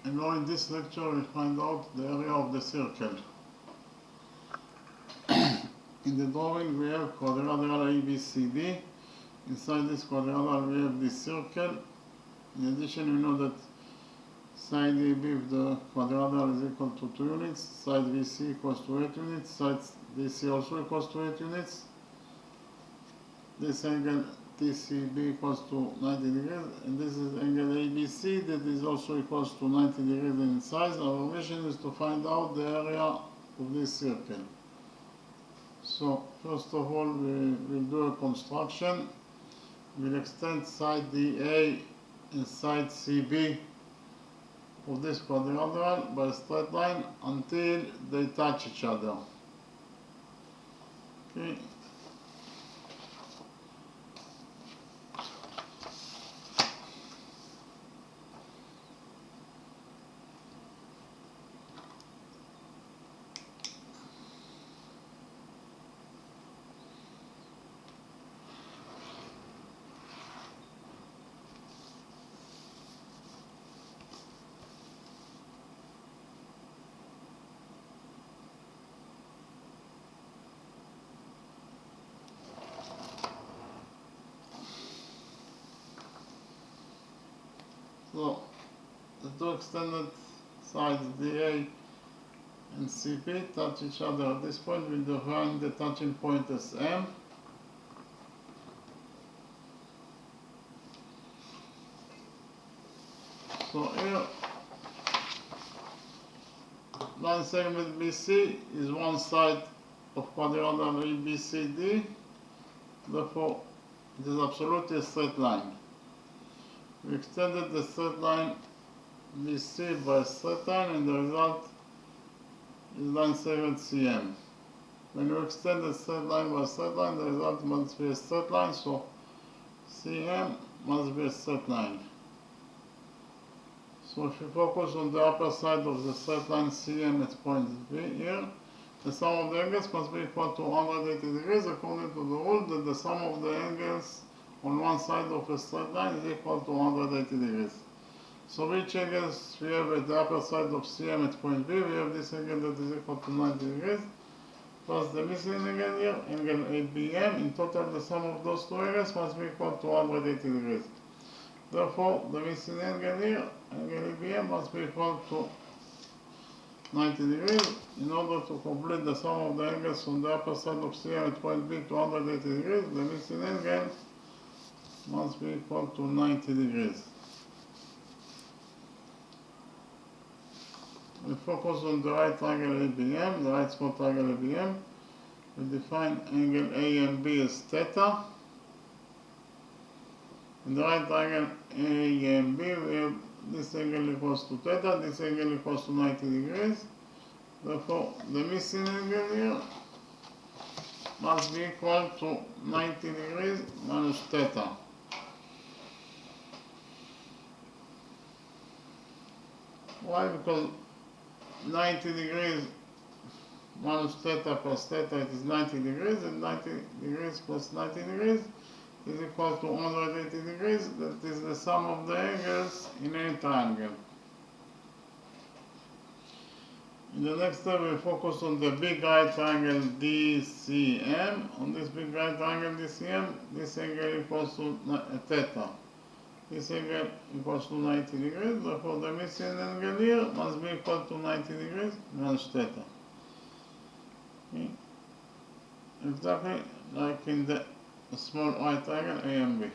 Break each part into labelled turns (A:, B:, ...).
A: And now in this lecture we find out the area of the circle. In the drawing we have quadrilateral ABCD. Inside this quadrilateral we have this circle. In addition, we know that side AB of the quadrilateral is equal to 2 units, side VC equals to 8 units, side DC also equals to 8 units. This angle TCB equals to 90 degrees, and this is angle ABC that is also equals to 90 degrees in size. Our mission is to find out the area of this circle. So first of all, we will do a construction. We'll extend side DA and side CB of this quadrilateral by a straight line until they touch each other. Okay. So, the two extended sides DA and CP touch each other at this point. We define the touching point as M. So here, line segment BC is one side of quadrilateral ABCD. Therefore, it is absolutely a straight line. We extended the straight line BC by a straight line, and the result is line segment CM. When you extend the straight line by a straight line, the result must be a straight line, so CM must be a straight line. So if you focus on the upper side of the straight line CM at point B here, the sum of the angles must be equal to 180 degrees according to the rule that the sum of the angles on one side of a straight line is equal to 180 degrees. So which angles we have at the upper side of CM at point B? We have this angle that is equal to 90 degrees, plus the missing angle here, angle ABM. In total, the sum of those two angles must be equal to 180 degrees. Therefore, the missing angle here, angle ABM, must be equal to 90 degrees. In order to complete the sum of the angles on the upper side of CM at point B to 180 degrees, the missing angle must be equal to 90 degrees. We focus on the right angle ABM, the right small triangle ABM. We define angle AMB as theta. In the right angle AMB, we have this angle equals to theta, this angle equals to 90 degrees. Therefore, the missing angle here must be equal to 90 degrees minus theta. Why? Because 90 degrees minus theta plus theta, it is 90 degrees, and 90 degrees plus 90 degrees is equal to 180 degrees. That is the sum of the angles in any triangle. In the next step, we focus on the big right triangle DCM. On this big right triangle DCM, this angle equals to theta. This angle equals to 90 degrees, therefore the missing angle here must be equal to 90 degrees minus theta. Okay. Exactly like in the small right triangle A and B.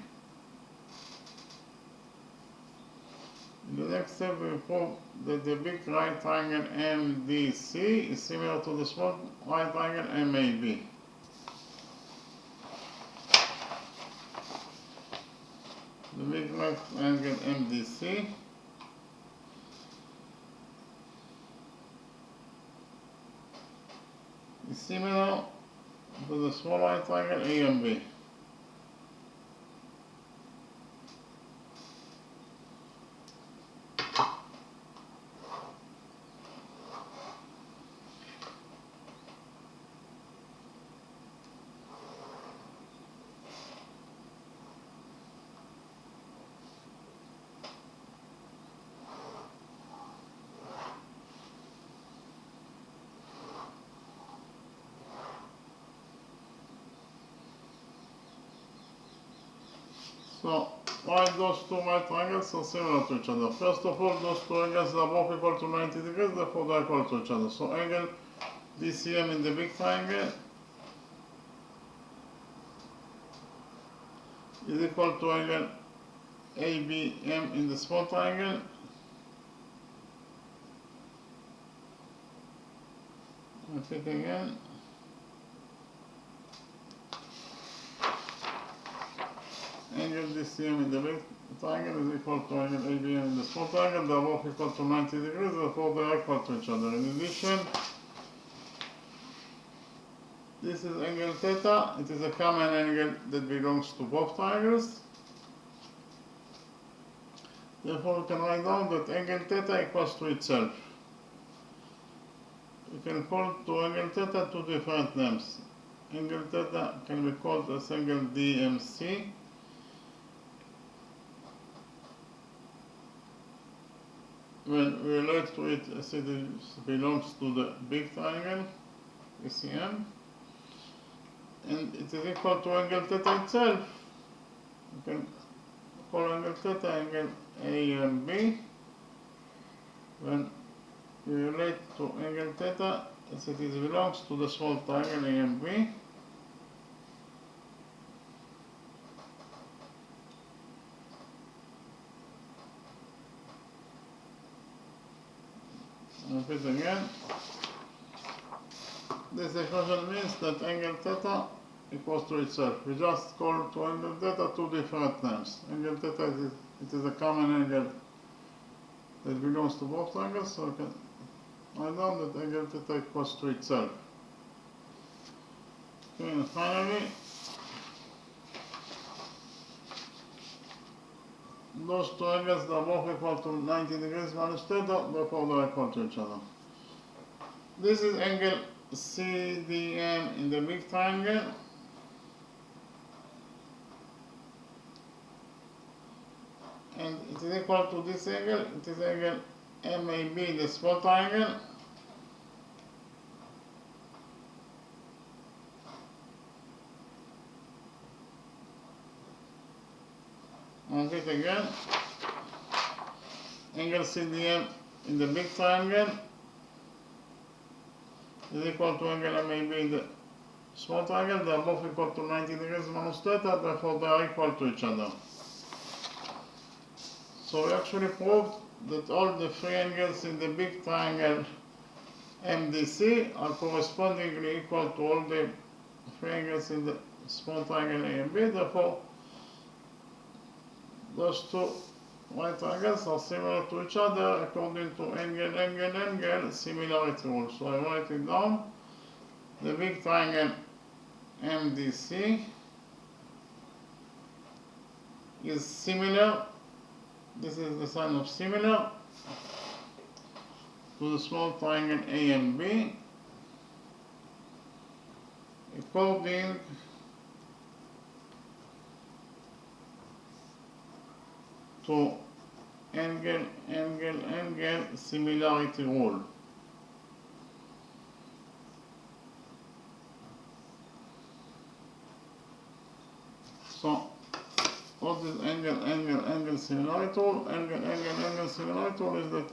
A: In the next step, we prove that the big right triangle MDC is similar to the small right triangle MAB. The big right triangle MDC is similar to the small right triangle A and B. So, why those two right triangles are similar to each other? First of all, those two angles are both equal to 90 degrees, therefore they are equal to each other. So, angle DCM in the big triangle is equal to angle ABM in the small triangle. Repeat again. Angle DCM in the big triangle is equal to angle ABM in the small triangle. They are both equal to 90 degrees, therefore they are equal to each other. In addition, this is angle theta. It is a common angle that belongs to both triangles. Therefore, we can write down that angle theta equals to itself. We can call to angle theta two different names. Angle theta can be called as angle DMC. When we relate to it as it belongs to the big triangle, DCM, and it is equal to angle theta itself. We can call angle theta angle AMB. When we relate to angle theta as it belongs to the small triangle AMB. Repeat again. This equation means that angle theta equals to itself. We just call to angle theta two different names. Angle theta is a common angle that belongs to both triangles, so we can write down that angle theta equals to itself. Okay, and finally, those two angles are both equal to 90 degrees minus theta, therefore they are equal to each other. This is angle CDM in the big triangle. And it is equal to this angle. It is angle MAB in the small triangle. And repeat again. Angle CDM in the big triangle is equal to angle MAB in the small triangle. They are both equal to 90 degrees minus theta, therefore they are equal to each other. So we actually proved that all the three angles in the big triangle MDC are correspondingly equal to all the three angles in the small triangle AMB. Therefore, those two right triangles are similar to each other according to angle similarity rule. So I write it down. The big triangle MDC is similar. This is the sign of similar to the small triangle AMB according to angle similarity rule. So what is angle similarity rule? Angle similarity rule is that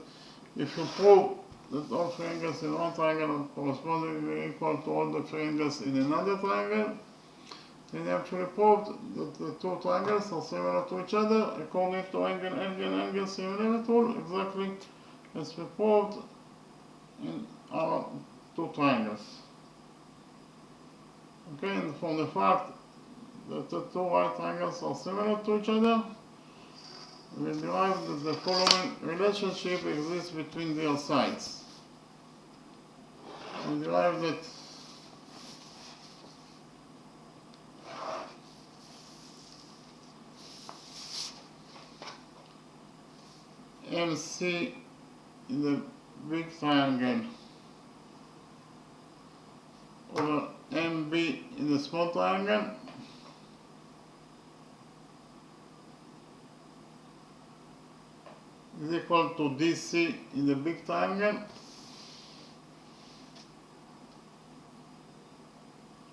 A: if you prove that all three angles in one triangle are correspondingly equal to all the three angles in another triangle, then you actually proved that the two triangles are similar to each other according to angle similarity rule, exactly as we proved in our two triangles. Okay, and from the fact that the two right triangles are similar to each other, we derive that the following relationship exists between their sides. We derive that MC in the big triangle over MB in the small triangle is equal to DC in the big triangle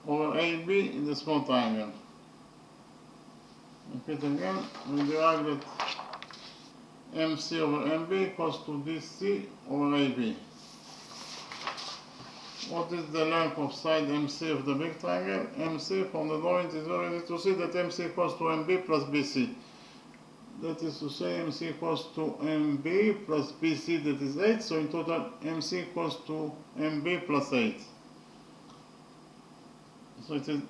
A: over AB in the small triangle. Repeat again, we derive that MC over MB equals to DC over AB. What is the length of side MC of the big triangle? MC from the drawing is very easy to see that MC equals to MB plus BC. That is to say MC equals to MB plus BC, that is 8, so in total MC equals to MB plus 8. So it is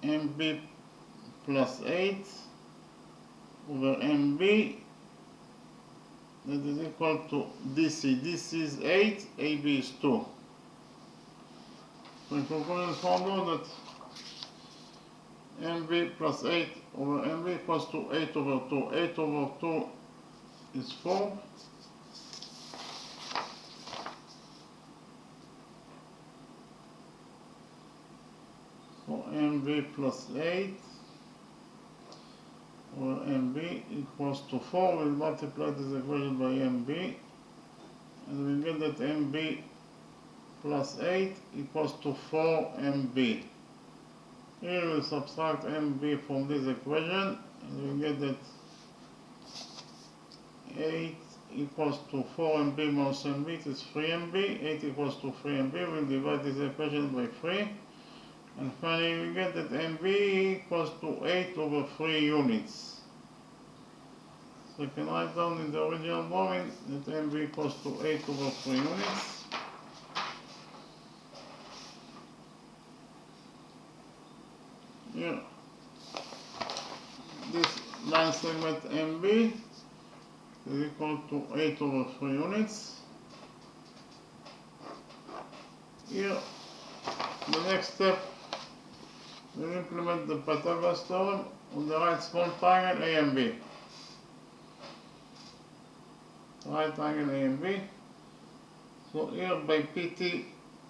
A: MB plus 8 over MB, that is equal to DC. DC is 8, AB is 2. So in conclusion, we found out that MB plus 8 over MB equals to 8 over 2. 8 over 2 is 4. So MB plus 8 over MB equals to 4. We'll multiply this equation by MB, and we get that MB plus 8 equals to 4MB. Here we'll subtract MB from this equation, and we get that 8 equals to 4MB minus MB, it is 3MB. 8 equals to 3MB, we'll divide this equation by 3. And finally we get that MB equals to 8 over 3 units. So you can write down in the original drawing that MB equals to 8 over 3 units. Here, this line segment MB is equal to 8 over 3 units. Here, the next step, we'll implement the Pythagoras theorem on the right small triangle A and B. Right triangle A and B. So here by PT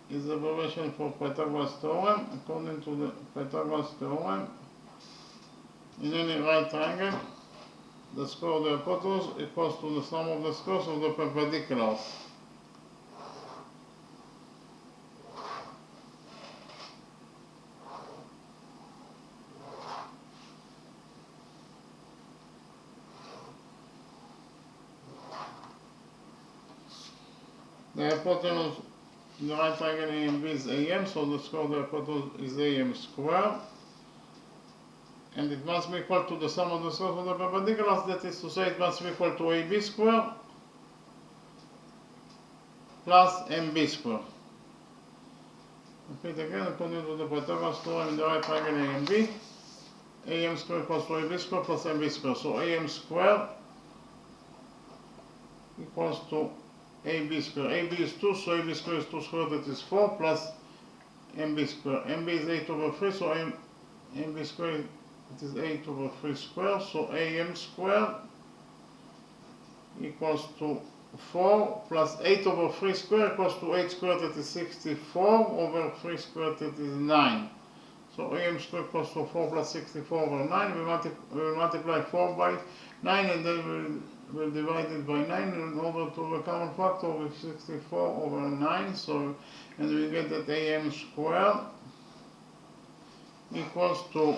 A: is the abbreviation for Pythagoras theorem. According to the Pythagoras theorem, in any right triangle, the square of the hypotenuse equals to the sum of the squares of the perpendiculars. The hypotenuse in the right triangle A and B is AM, so the square of the hypotenuse is AM squared. And it must be equal to the sum of the squares of the perpendiculars, that is to say it must be equal to AB squared plus MB squared. Repeat again, according to the Pythagoras theorem in the right triangle A and B, AM squared equals to AB squared plus MB squared. So AM squared equals to AB squared. AB is 2, so AB squared is 2 squared, that is 4, plus MB squared. MB is 8 over 3, so MB squared, it is 8 over 3 squared, so AM squared equals to 4 plus 8 over 3 squared equals to 8 squared, that is 64, over 3 squared, that is 9. So AM squared equals to 4 plus 64 over 9. We will multiply 4 by 9, and then we'll divide it by 9 in order to have a common factor with 64 over 9. So, and we get that AM squared equals to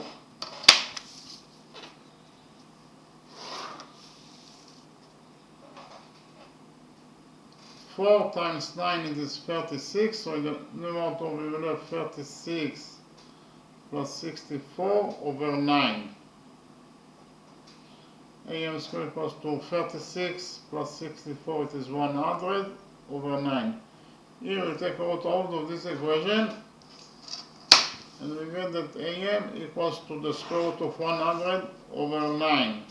A: 4 times 9, it is 36, so in the numerator we will have 36 plus 64 over 9. AM squared equals to 36 plus 64, it is 100 over 9. Here we take out all of this equation, and we get that AM equals to the square root of 100 over 9.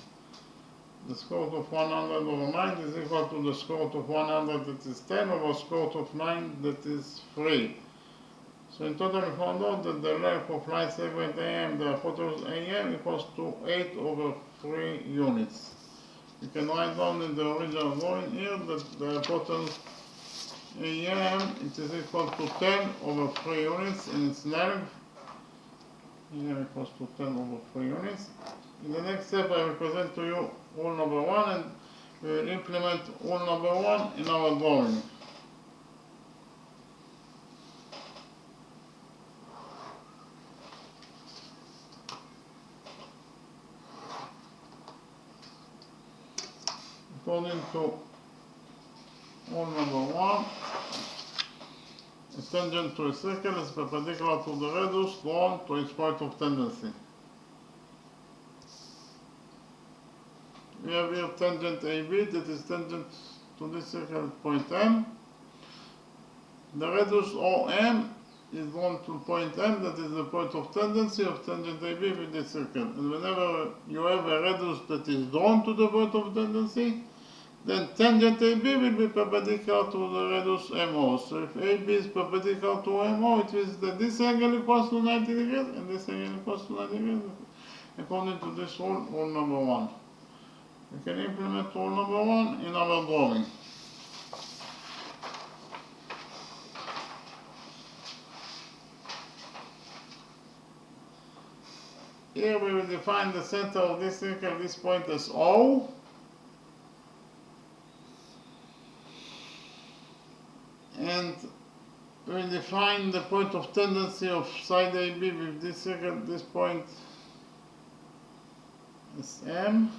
A: The square root of 100 over 9 is equal to the square root of 100, that is 10, over square root of 9, that is 3. So in total we found out that the length of line segment AM, the hypotenuse AM, equals to 8 over 3 units. You can write down in the original drawing here that the hypotenuse AM, it is equal to 10 over 3 units in its length. AM equals to 10 over 3 units. In the next step I will present to you rule number 1, and we will implement rule number 1 in our drawing. according to rule number 1, a tangent to a circle is perpendicular to the radius drawn to its point of tendency. We have here tangent AB that is tangent to this circle at point M. The radius OM is drawn to point M, that is the point of tendency of tangent AB with this circle. And whenever you have a radius that is drawn to the point of tendency, then tangent AB will be perpendicular to the radius MO. So if AB is perpendicular to MO, it means that this angle equals to 90 degrees and this angle equals to 90 degrees according to this rule, rule number 1. We can implement rule number 1 in our drawing. Here we will define the center of this circle, this point as O. And we will define the point of tendency of side AB with this circle, this point is M.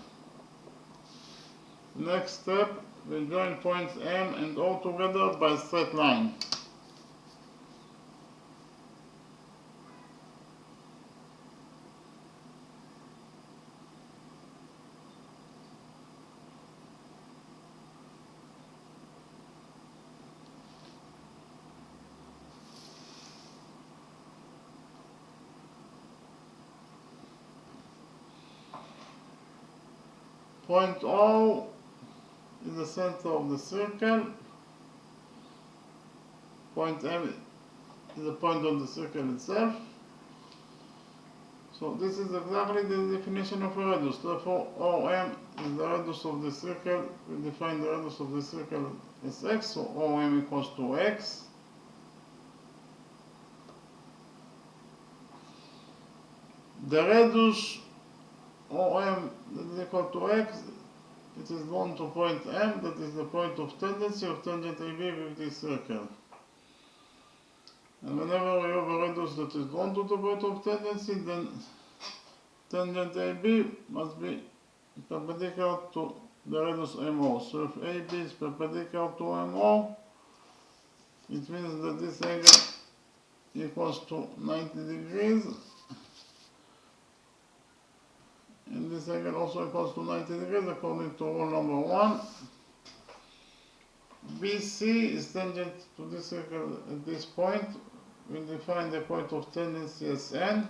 A: Next step, we'll join points M and O together by a straight line. Point O is the center of the circle. Point M is the point of the circle itself. So this is exactly the definition of a radius. Therefore, OM is the radius of the circle. We define the radius of the circle as x, so OM equals to x. The radius OM is equal to x. It is drawn to point M, that is the point of tendency of tangent AB with this circle. And whenever we have a radius that is drawn to the point of tendency, then tangent AB must be perpendicular to the radius MO. So if AB is perpendicular to MO, it means that this angle equals to 90 degrees. And this angle also equals to 90 degrees according to rule number 1. BC is tangent to this circle at this point. We'll define the point of tendency as N.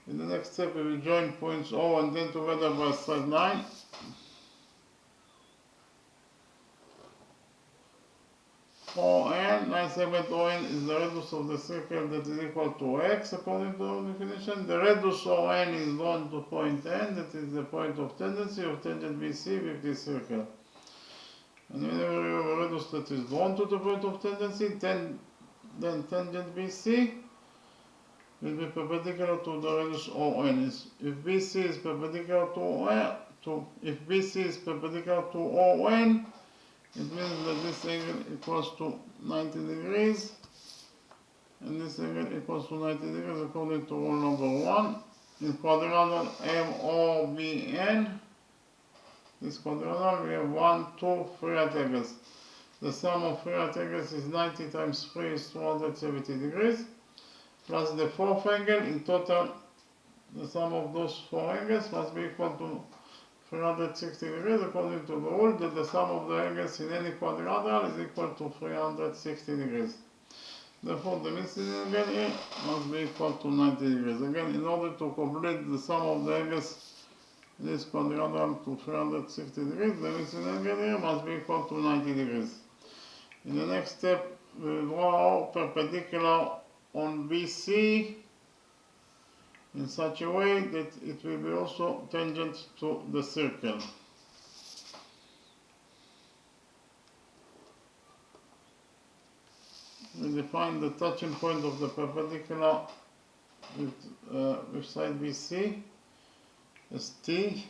A: In the next step we will join points O and then together by a straight line. ON, line segment ON is the radius of the circle that is equal to x according to our definition. The radius ON is drawn to point N, that is the point of tendency of tangent BC with this circle. And whenever you have a radius that is drawn to the point of tendency, then tangent BC will be perpendicular to the radius ON. If BC is perpendicular to ON, it means that this angle equals to 90 degrees and this angle equals to 90 degrees according to rule number 1. In quadrilateral MOBN, this quadrilateral we have 1, 2, 3 right angles. The sum of 3 right angles is 90 times 3 is 270 degrees plus the fourth angle. In total, the sum of those 4 angles must be equal to 360 degrees according to the rule that the sum of the angles in any quadrilateral is equal to 360 degrees. Therefore, the missing angle here must be equal to 90 degrees. Again, in order to complete the sum of the angles in this quadrilateral to 360 degrees, the missing angle here must be equal to 90 degrees. In the next step, we will draw perpendicular on BC in such a way that it will be also tangent to the circle. We define the touching point of the perpendicular with side BC as T.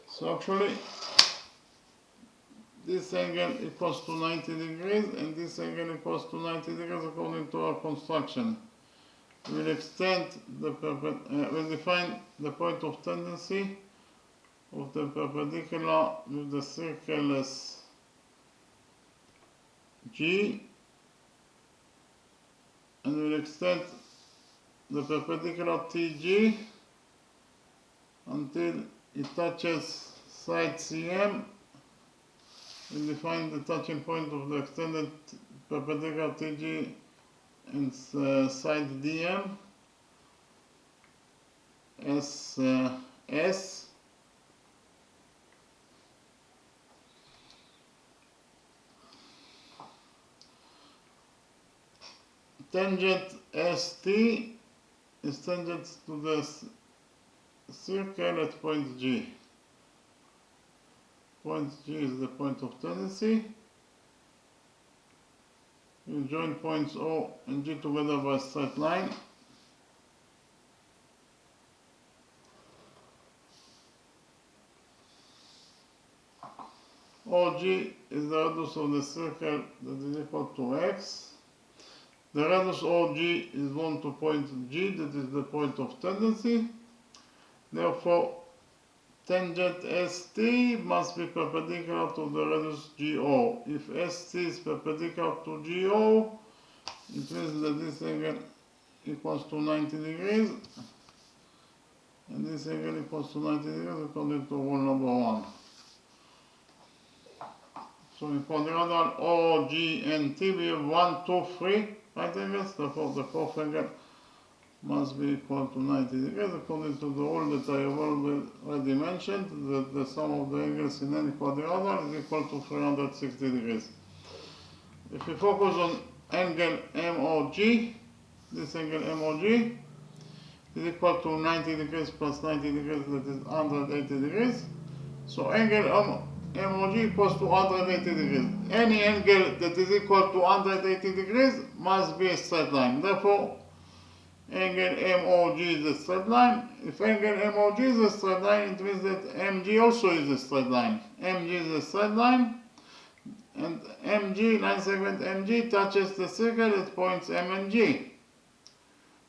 A: So actually, this angle equals to 90 degrees and this angle equals to 90 degrees according to our construction. we'll we'll define the point of tendency of the perpendicular with the circle as G, and we'll extend the perpendicular TG until it touches side CM. We'll define the touching point of the extended perpendicular TG and side DM as S. Tangent ST is tangent to the circle at point G. Point G is the point of tendency. You join points O and G together by a straight line. OG is the radius of the circle that is equal to X. The radius OG is known to point G, that is the point of tendency. Therefore, tangent ST must be perpendicular to the radius GO. If ST is perpendicular to GO, it means that this angle equals to 90 degrees, and this angle equals to 90 degrees according to rule number 1. So in quadrilateral O, G, and T, we have 1, 2, 3 right angles. Therefore, the fourth angle must be equal to 90 degrees according to the rule that I have already mentioned, that the sum of the angles in any quadrilateral is equal to 360 degrees. If we focus on angle MOG, this angle MOG is equal to 90 degrees plus 90 degrees, that is 180 degrees. So angle MOG equals to 180 degrees. Any angle that is equal to 180 degrees must be a straight line. Therefore, angle MOG is a straight line. If angle MOG is a straight line, it means that MG also is a straight line. MG is a straight line, and MG, line segment MG, touches the circle at points M and G.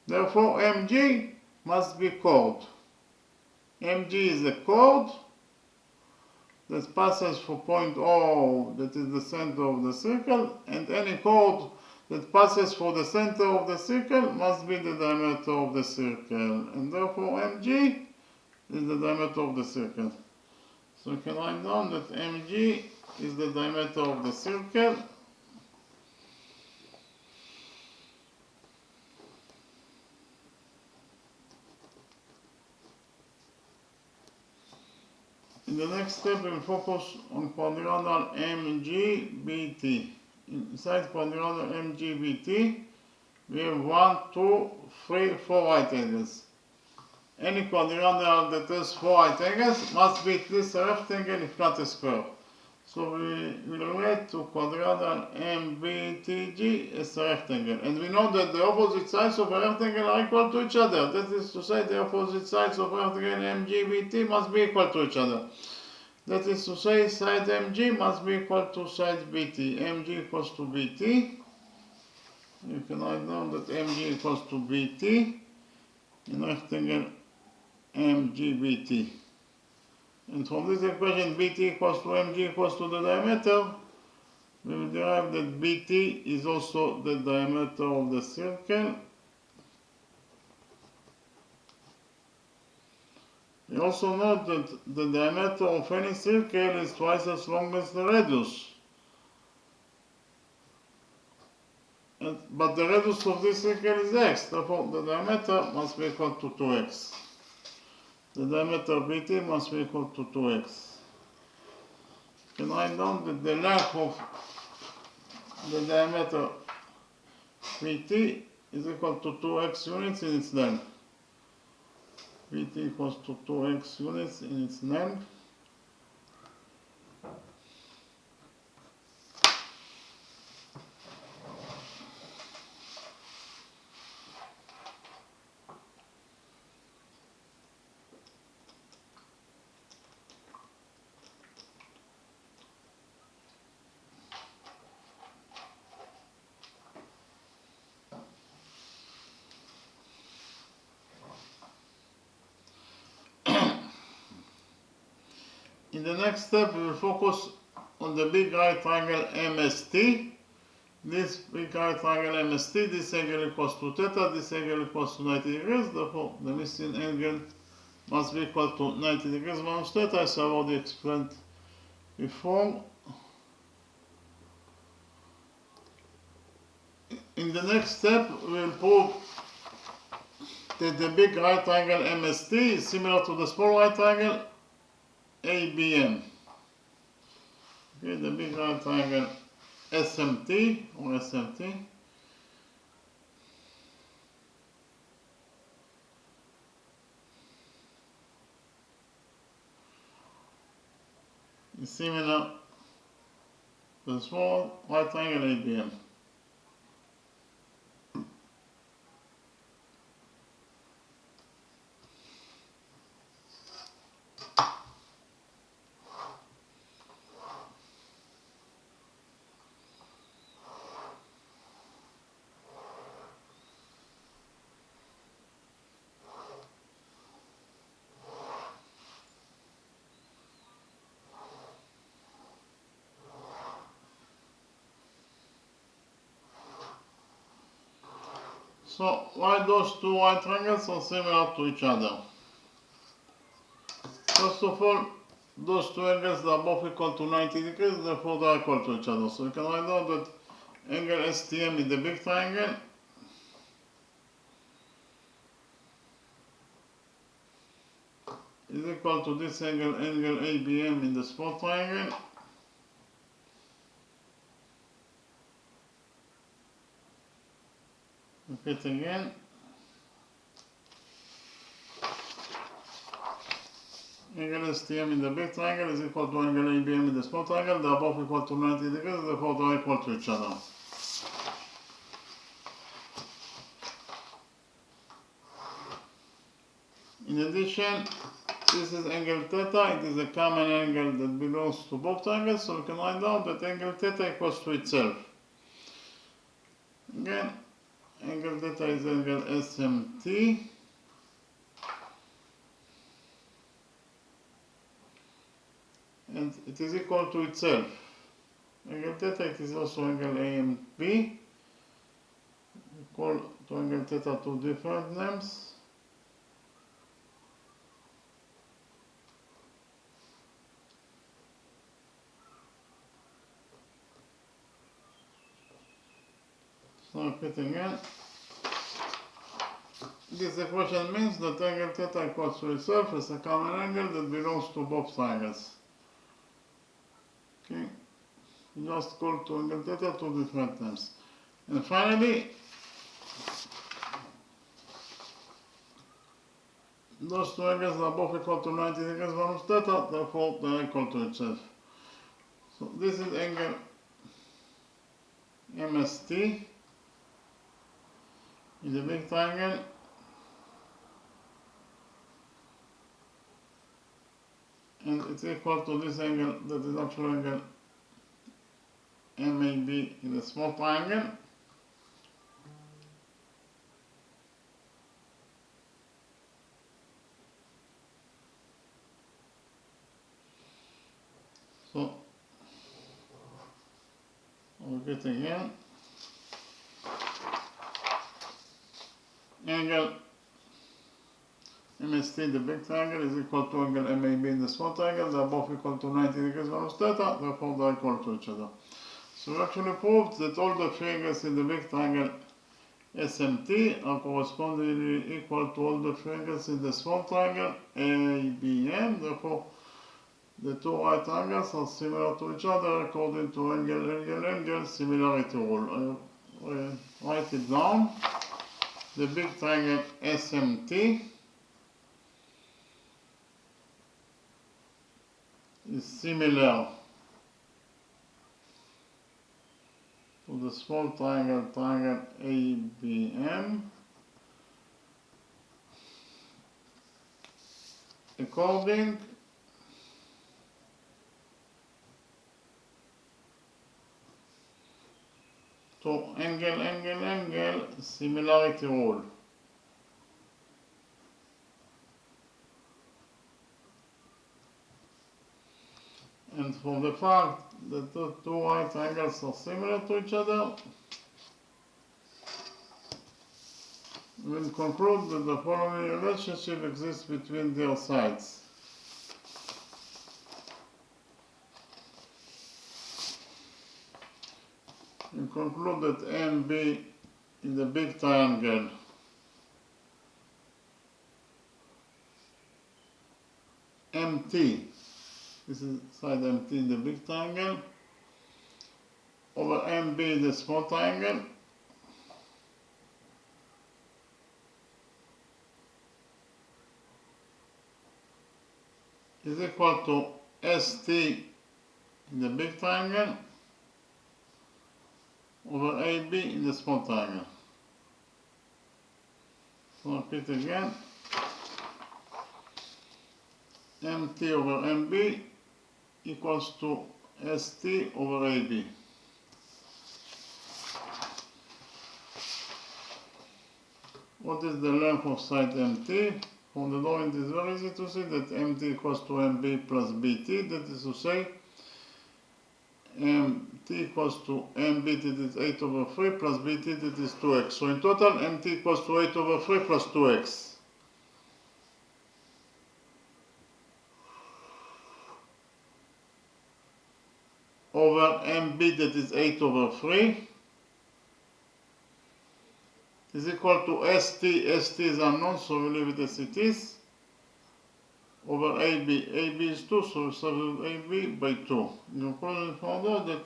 A: Therefore, MG must be chord. MG is a chord that passes for point O, that is the center of the circle, and any chord that passes for the center of the circle must be the diameter of the circle, and therefore MG is the diameter of the circle. So we can write down that MG is the diameter of the circle. In the next step, we will focus on quadrilateral MGBT. Inside quadrilateral MGBT, we have 1, 2, 3, 4 right angles. Any quadrilateral that has 4 right angles must be at least a rectangle, if not a square. So we will relate to quadrilateral MBTG as a rectangle. And we know that the opposite sides of a rectangle are equal to each other. That is to say, the opposite sides of a rectangle MGBT must be equal to each other. That is to say, side MG must be equal to side BT. MG equals to BT. You can write down that MG equals to BT in rectangle MGBT. And from this equation, BT equals to MG equals to the diameter, we will derive that BT is also the diameter of the circle. We also note that the diameter of any circle is twice as long as the radius. But the radius of this circle is x, therefore the diameter must be equal to 2x. The diameter of BT must be equal to 2x. You can write down that the length of the diameter BT is equal to 2x units in its length. BT equals to 2x units in its length. In the next step, we will focus on the big right triangle MST. This big right triangle MST, this angle equals to theta, this angle equals to 90 degrees, therefore the missing angle must be equal to 90 degrees minus theta, as I already explained before. In the next step, we will prove that the big right triangle MST is similar to the small right triangle ABM. Okay, the big right triangle SMT or SMT is similar to the small right triangle ABM. So, why those two right triangles are similar to each other? First of all, those two angles are both equal to 90 degrees, therefore they are equal to each other. So we can write down that angle STM in the big triangle is equal to this angle ABM in the small triangle. Repeat again. Angle STM in the big triangle is equal to angle ABM in the small triangle. They are both equal to 90 degrees, therefore they are equal to each other. In addition, this is angle theta. It is a common angle that belongs to both triangles, so we can write down that angle theta equals to itself. Again, angle theta is angle SMT. And it is equal to itself. Angle theta, it is also angle AMB. We call to angle theta two different names. So repeat again. This equation means that angle theta equals to itself is a common angle that belongs to both triangles. Okay, we just call to angle theta two different names. And finally, those two angles are both equal to 90 degrees minus theta, therefore they are equal to itself. So this is angle MST in the big triangle. And it's equal to this angle that is actually angle MAB in the small triangle. So, I'll repeat again. Angle MST in the big triangle is equal to angle MAB in the small triangle. They are both equal to 90 degrees minus theta, therefore they are equal to each other. So we actually proved that all the three angles in the big triangle SMT are correspondingly equal to all the three angles in the small triangle ABM. Therefore, the two right triangles are similar to each other according to angle similarity rule. I write it down. The big triangle SMT is similar to the small triangle ABM according to angle similarity rule. And from the fact that the two right angles are similar to each other, we'll conclude that the following relationship exists between their sides. We conclude that MB in the big triangle MT, this is side MT in the big triangle, over MB in the small triangle, is equal to ST in the big triangle over AB in the small triangle. So repeat again. MT over MB equals to ST over AB. What is the length of side MT? From the drawing, it is very easy to see that MT equals to MB plus BT. That is to say, MT equals to MB, that is 8 over 3, plus BT, that is 2x. So in total, MT equals to 8 over 3 plus 2x. Over MB, that is 8 over 3, is equal to ST. ST is unknown, so we leave it as it is. Over AB. AB is 2, so we substitute AB by 2. In conclusion, found out that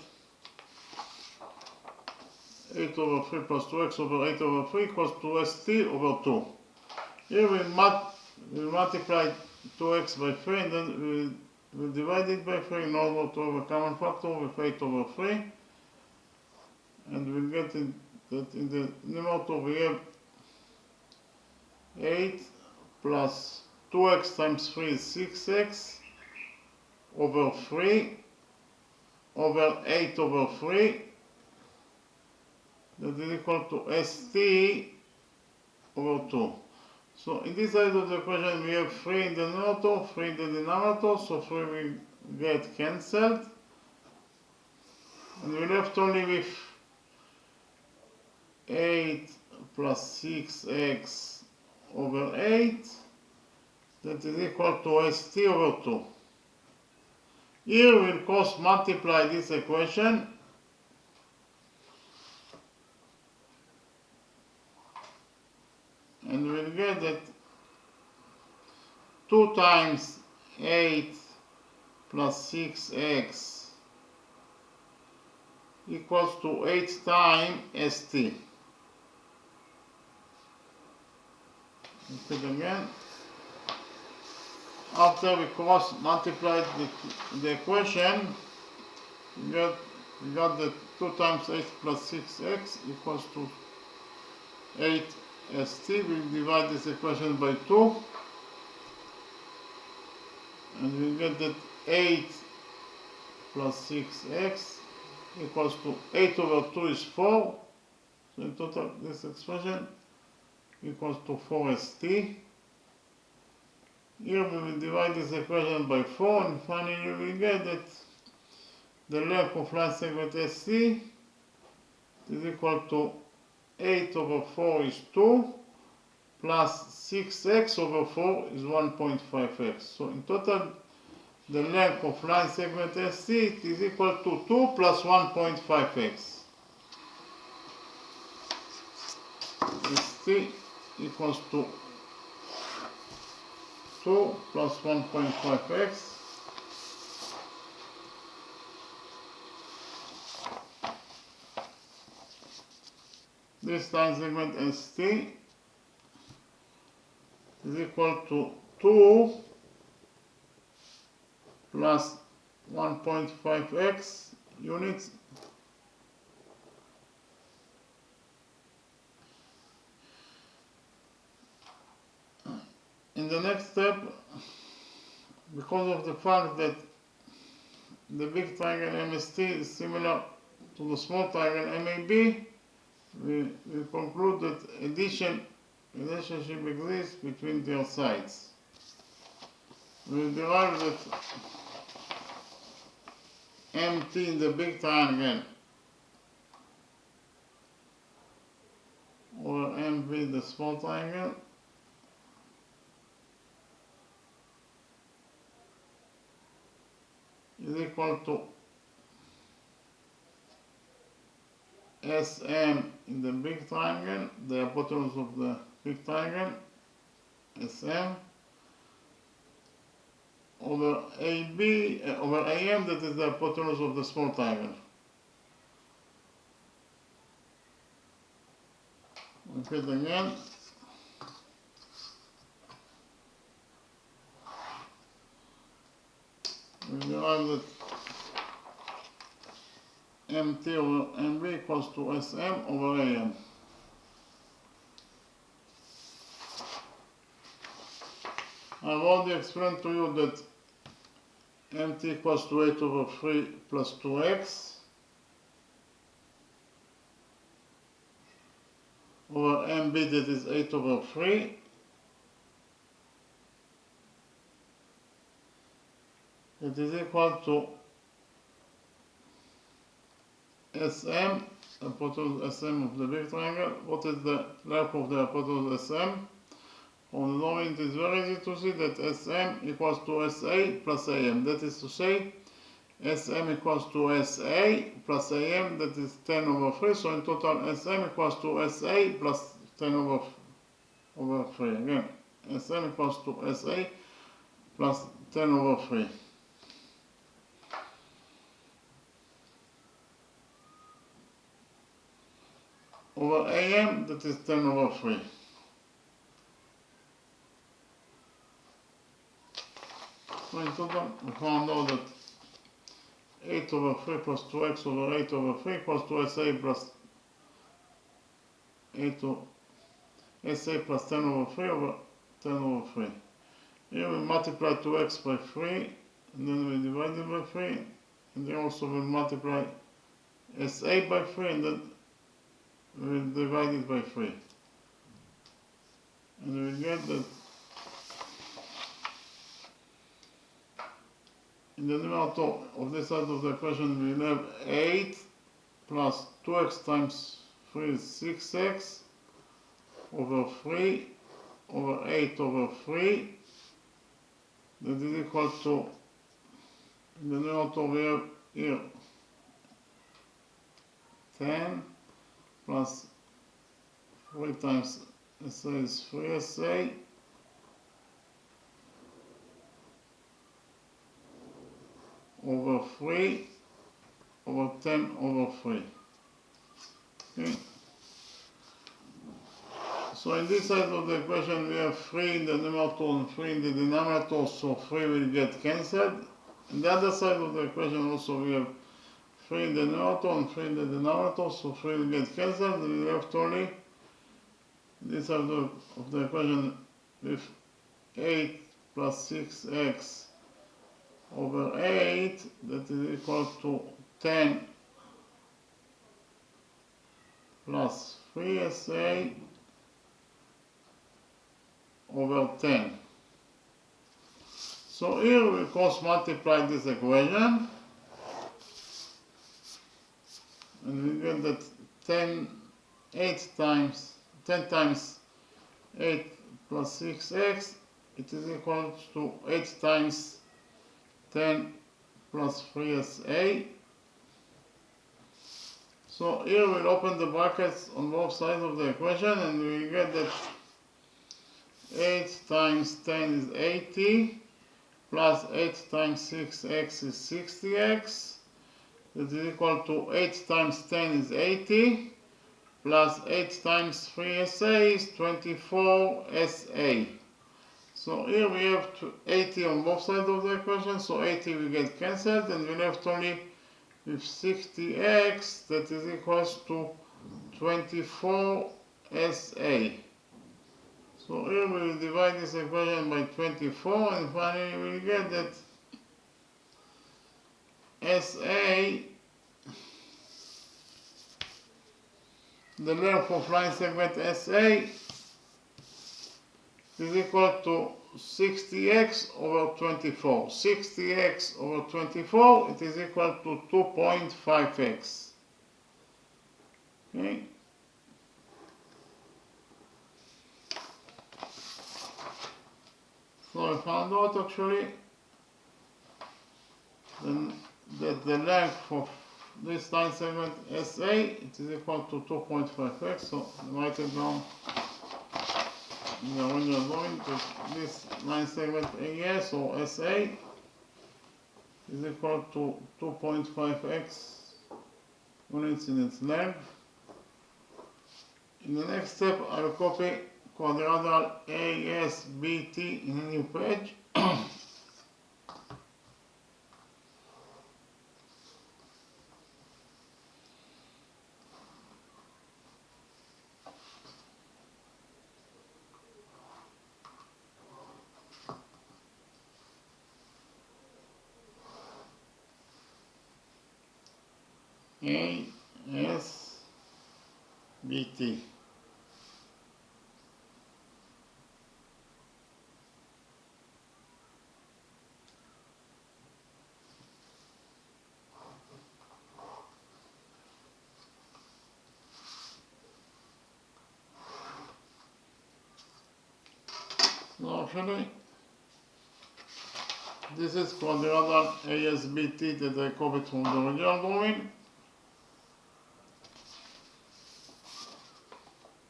A: 8 over 3 plus 2x over 8 over 3 equals to ST over 2. Here we multiply 2x by 3 and then we divide it by 3 in order to have a common factor with 8 over 3. And we get that in the numerator we have 8 plus 2x times 3 is 6x over 3 over 8 over 3, that is equal to ST over 2. So in this side of the equation we have 3 in the numerator, 3 in the denominator, so 3 will get cancelled. And we're left only with 8 plus 6x over 8, that is equal to ST over 2. Here we'll cross multiply this equation and we'll get that 2 times 8 plus 6x equals to 8 times ST. Repeat again. After we cross multiplied the equation, we got that 2 times 8 plus 6x equals to 8 ST. We divide this equation by 2 and we get that 8 plus 6x equals to 8 over 2 is 4. So in total this expression equals to 4 ST. Here we will divide this equation by 4 and finally we will get that the length of line segment SC is equal to 8 over 4 is 2 plus 6x over 4 is 1.5x. So in total the length of line segment SC is equal to 2 plus 1.5x. ST equals to 2 plus 1.5x. This line segment ST is equal to 2 plus 1.5x units. In the next step, because of the fact that the big triangle MST is similar to the small triangle MAB, we conclude that addition relationship exists between their sides. We derive that MT in the big triangle over MV the small triangle is equal to SM in the big triangle, the hypotenuse of the big triangle, SM, over AB, over AM, that is the hypotenuse of the small triangle. Repeat again. We derive that MT over MB equals to SM over AM. I've already explained to you that MT equals to 8 over 3 plus 2x over MB, that is 8 over 3, that is equal to SM, hypotenuse SM of the big triangle. What is the length of the hypotenuse SM? From the drawing, it is very easy to see that SM equals to SA plus AM. That is to say, SM equals to SA plus AM, that is 10 over 3. So in total, SM equals to SA plus 10 over 3. Again, SM equals to SA plus 10 over 3. Over AM, that is 10 over 3. So in total, we found out that 8 over 3 plus 2x over 8 over 3 equals to SA plus SA plus 10 over 3 over 10 over 3. Here we multiply 2x by 3, and then we divide it by 3, and then also we multiply SA by 3, and then we divide it by 3. And we get that in the numerator of this side of the equation we have 8 plus 2x times 3 is 6x over 3 over 8 over 3, that is equal to, in the numerator we have here 10 plus 3 times SA is 3SA over 3 over 10 over 3. Okay. So in this side of the equation we have 3 in the numerator and 3 in the denominator, so 3 will get cancelled. In the other side of the equation also we have 3 in the numerator and 3 in the denominator, so 3 will get cancelled, and we left only this side of the equation with 8 plus 6x over 8, that is equal to 10 plus 3SA over 10. So here we cross multiply this equation, and we get that 10 times 8 plus 6x, it is equal to 8 times 10 plus 3SA. So here we'll open the brackets on both sides of the equation, and we get that 8 times 10 is 80, plus 8 times 6x is 60x. That is equal to 8 times 10 is 80, plus 8 times 3SA is 24SA. So here we have 80 on both sides of the equation, so 80 will get cancelled, and we left only with 60x, that is equals to 24SA. So here we will divide this equation by 24, and finally we will get that SA, the length of line segment SA, is equal to 60x over 24. 60x over 24, it is equal to 2.5x. Okay. So I found out actually then that the length of this line segment SA, it is equal to 2.5x. So write it down when you're going that this line segment AS or SA is equal to 2.5x units in its length. In the next step, I will copy quadrilateral ASBT in a new page. ASBT. So actually, this is quadrilateral ASBT that I copied from the original drawing.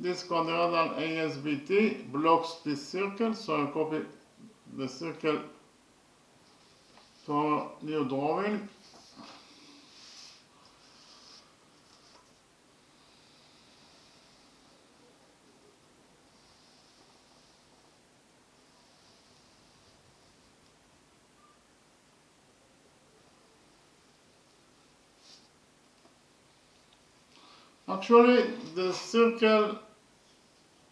A: This quadrilateral ASBT blocks this circle, so I copy the circle to our new drawing. Actually, the circle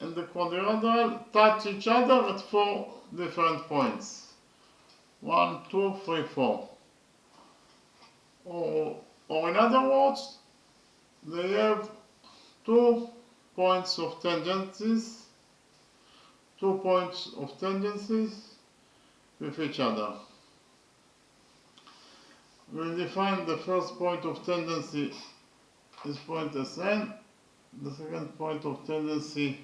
A: and the quadrilateral touch each other at 4 different points. 1, 2, 3, 4. Or in other words, they have 2 points of tangencies, 2 points of tangencies with each other. We'll define the first point of tangency is point Sn, the second point of tangency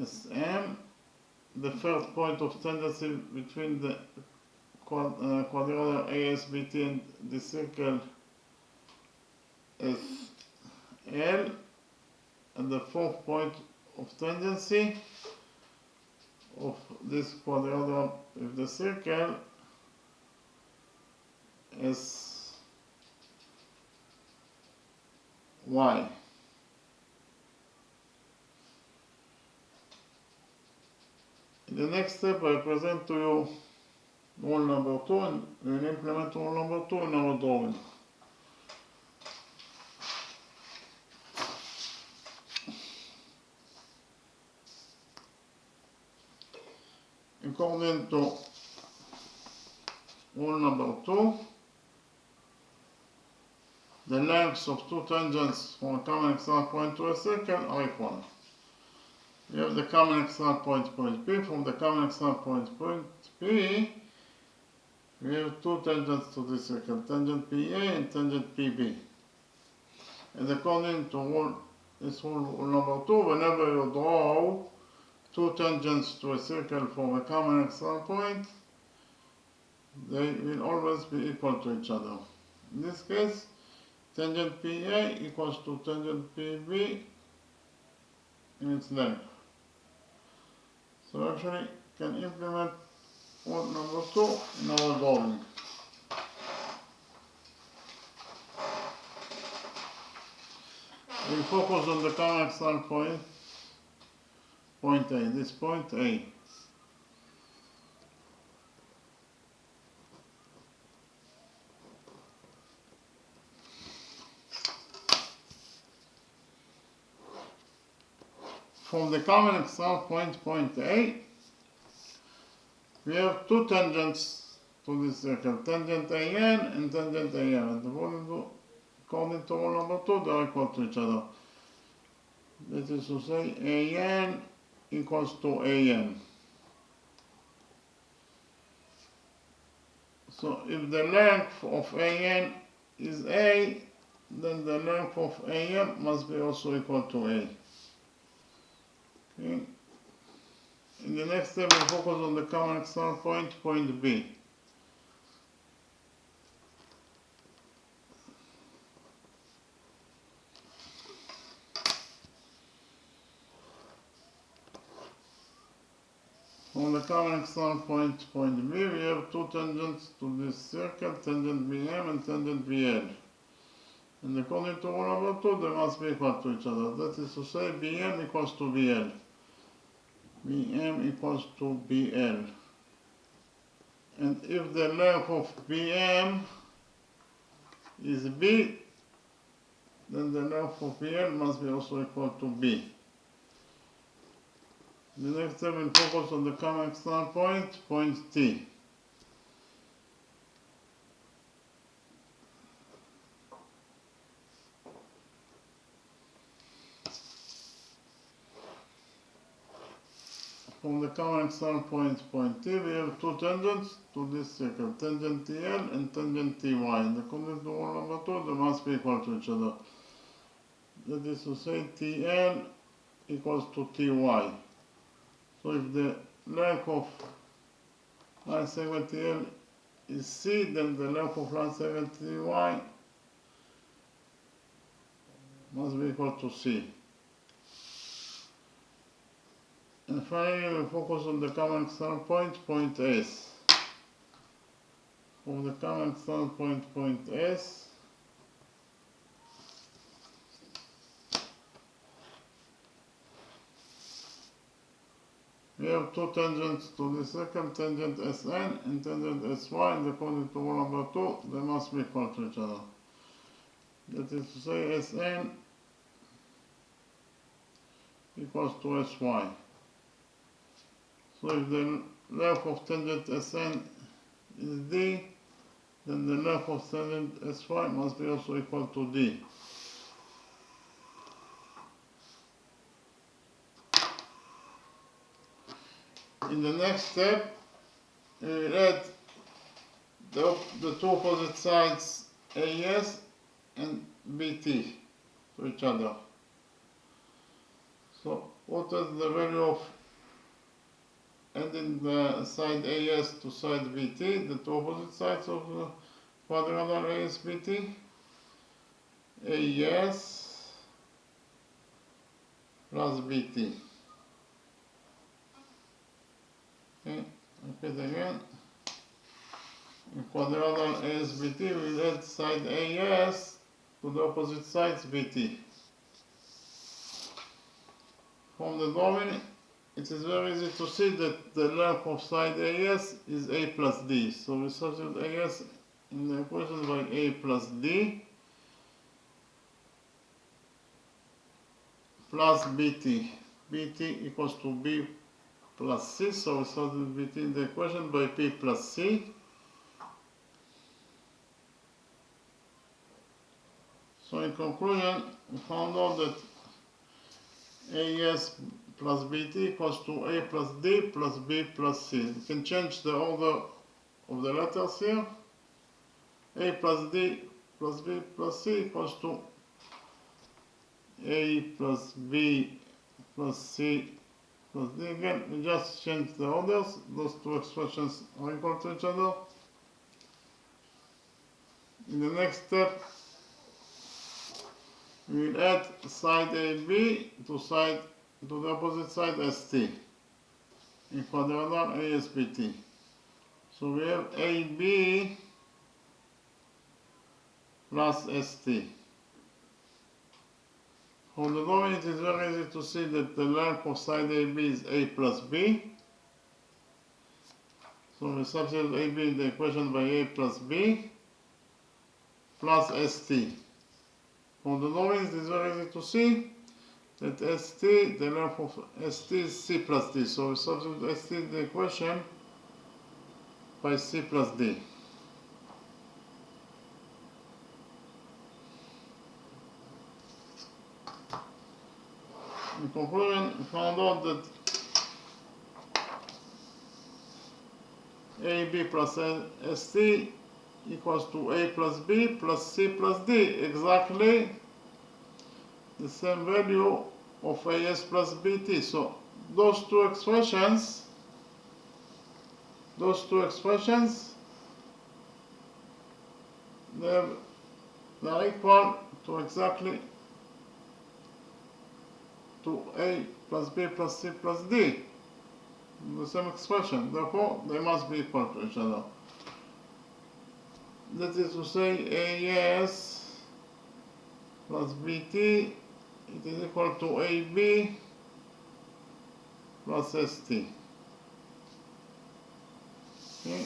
A: Sm, the third point of tangency between the quadrilateral ASBT and the circle SL, and the fourth point of tangency of this quadrilateral with the circle SY. In the next step, I present to you rule number 2 and we'll implement rule number 2 in our drawing. According to rule number 2, the lengths of two tangents from a common external point to a circle are equal. We have the common external point P. From the common external point P, we have two tangents to this circle, tangent PA and tangent PB. And according to rule number 2, whenever you draw two tangents to a circle from a common external point, they will always be equal to each other. In this case, tangent PA equals to tangent PB in its length. So actually can implement rule number 2 in our drawing. We focus on the common external point, point A, this point A. From the common external point, point A, we have two tangents to this circle, tangent AN and tangent AN. And according to rule number 2, they are equal to each other. That is to say, AN equals to AN. So if the length of AN is A, then the length of AM must be also equal to A. Okay. In the next step, we focus on the common external point, point B. From the common external point, point B, we have two tangents to this circle, tangent BM and tangent BL. And according to rule number 2, they must be equal to each other. That is to say, BM equals to BL. BM equals to BL. And if the length of BM is B, then the length of BL must be also equal to B. The next step will focus on the common external point, point T. From the common external point, point T, we have two tangents to this circle, tangent TL and tangent TY. And according to rule number 2, they must be equal to each other. That is to say, TL equals to TY. So if the length of line segment TL is C, then the length of line segment TY must be equal to C. And finally, we focus on the common external point, point S. From the common external point, point S, we have two tangents to the circle, tangent SN and tangent SY, and according to rule number 2, they must be equal to each other. That is to say, SN equals to SY. So if the length of tangent SN is D, then the length of tangent SY must be also equal to D. In the next step, we will add the two opposite sides AS and BT to each other. So what is the value of adding the side AS to side BT, the two opposite sides of the quadrilateral ASBT? AS plus BT. Okay, repeat again. In quadrilateral ASBT, we will add side AS to the opposite sides BT. From the drawing, it is very easy to see that the length of side AS is A plus D. So we substitute AS in the equation by A plus D plus BT. BT equals to B plus C, so we substitute BT in the equation by P plus C. So in conclusion, we found out that AS plus BT equals to A plus D plus B plus C. We can change the order of the letters here. A plus D plus B plus C equals to A plus B plus C plus D. Again, we just change the orders. Those two expressions are equal to each other. In the next step, we will add side AB to the opposite side ST in quadrilateral ASBT. So we have AB plus ST. From the drawing, it is very easy to see that the length of side AB is A plus B. So we substitute AB in the equation by A plus B plus ST. From the drawings, it is very easy to see that ST, the length of ST is C plus D. So we substitute ST in the equation by C plus D. In conclusion, we found out that AB plus ST equals to A plus B plus C plus D. Exactly the same value of AS plus BT. So those two expressions they're equal to exactly to A plus B plus C plus D. The same expression. Therefore, they must be equal to each other. That is to say, AS plus BT, it is equal to AB plus ST. Okay.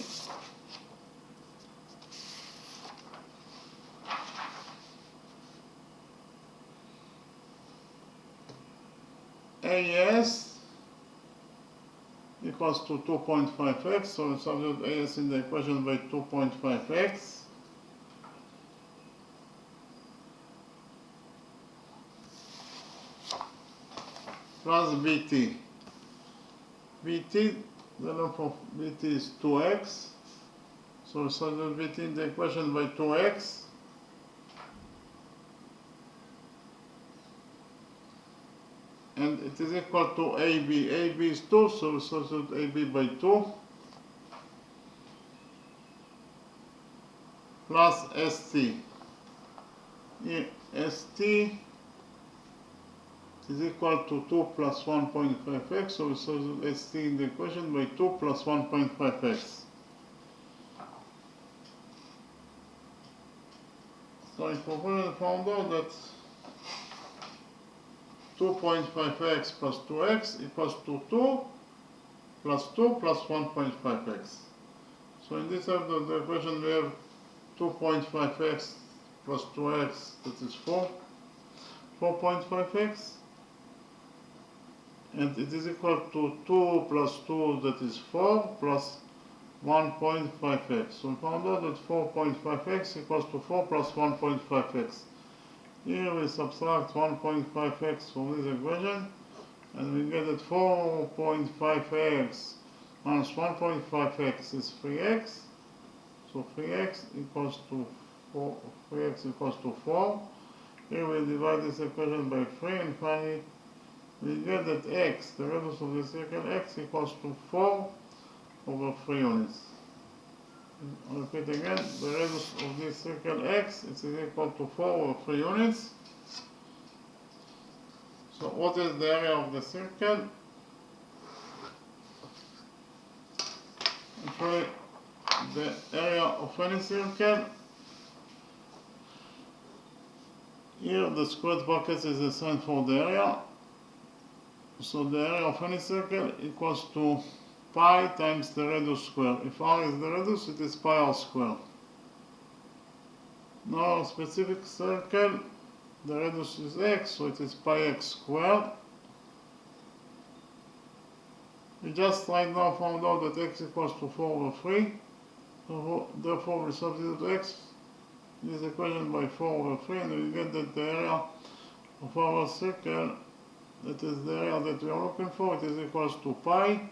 A: AS equals to 2.5x, so we substitute AS in the equation by 2.5x. Plus BT. BT, the length of BT is 2x, so we substitute BT in the equation by 2x. And it is equal to AB. AB is 2, so we substitute AB by 2. Plus ST. Here, ST is equal to 2 plus 1.5x, so we substitute ST in the equation by 2 plus 1.5x. So in conclusion, we found out that 2.5x plus 2x equals to 2 plus 2 plus 1.5x. So in this side of the equation we have 2.5x plus 2x, that is 4.5x, and it is equal to 2 plus 2, that is 4, plus 1.5x. So we found out that 4.5x equals to 4 plus 1.5x. Here we subtract 1.5x from this equation, and we get that 4.5x minus 1.5x is 3x. So 3x equals to 4. 3x equals to 4. Here we divide this equation by 3, and finally we get that x, the radius of the circle x, equals to 4 over 3 units. I'll repeat again, the radius of this circle x is equal to 4 over 3 units. So what is the area of the circle? Actually, the area of any circle, here the squared bracket is the sign for the area. So the area of any circle equals to pi times the radius square. If r is the radius, it is pi r square. Now, a specific circle, the radius is x, so it is pi x squared. We just right now found out that x equals to 4 over 3. So therefore, we substitute x in this equation by 4 over 3, and we get that the area of our circle, that is the area that we are looking for, it is equals to pi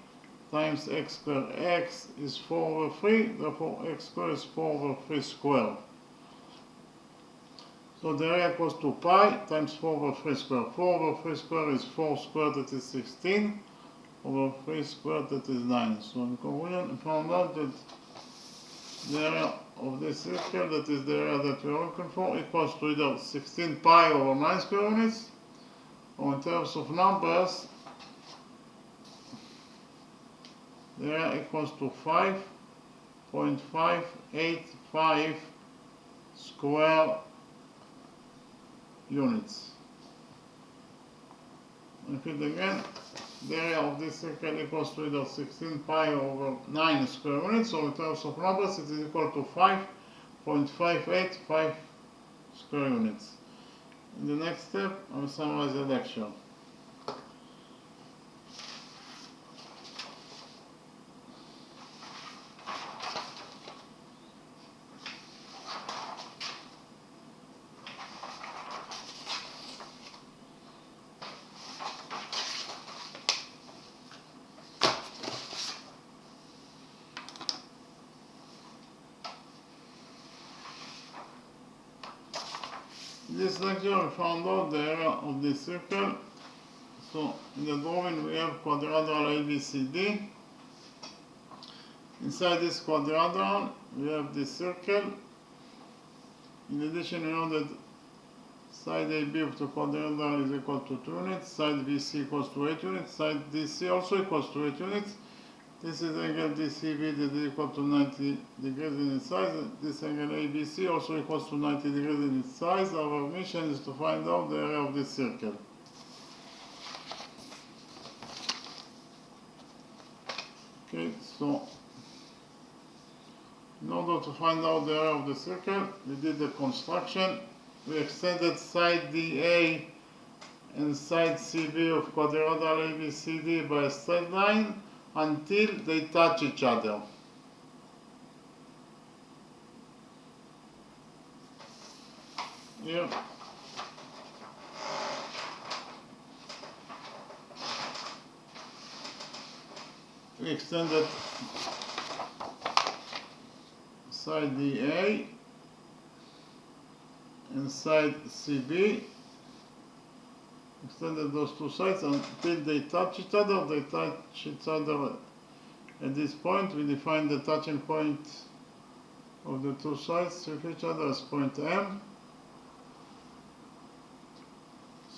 A: times x squared. X is 4 over 3, therefore x squared is 4 over 3 squared. So the area equals to pi times 4 over 3 squared. 4 over 3 squared is 4 squared, that is 16, over 3 squared, that is 9. So in conclusion, we found out that the area of this circle, that is the area that we are looking for, equals to either 16 pi over 9 square units, or in terms of numbers, the area equals to 5.585 square units. Repeat again, the area of this circle equals to either 16 pi over 9 square units, or in terms of numbers, it is equal to 5.585 square units. In the next step, I will summarize the lecture. this lecture we found out the area of this circle. So in the drawing we have quadrilateral ABCD. Inside this quadrilateral we have this circle. In addition, we know that side AB of the quadrilateral is equal to 2 units, side BC equals to 8 units, side DC also equals to 8 units. This is angle DCB that is equal to 90 degrees in its size. This angle ABC also equals to 90 degrees in its size. Our mission is to find out the area of this circle. Okay, so in order to find out the area of the circle, we did the construction. We extended side DA and side CB of quadrilateral ABCD by a straight line until they touch each other. Here we extended side DA and side CB, extended those two sides until they touch each other. They touch each other at this point. We define the touching point of the two sides with each other as point M.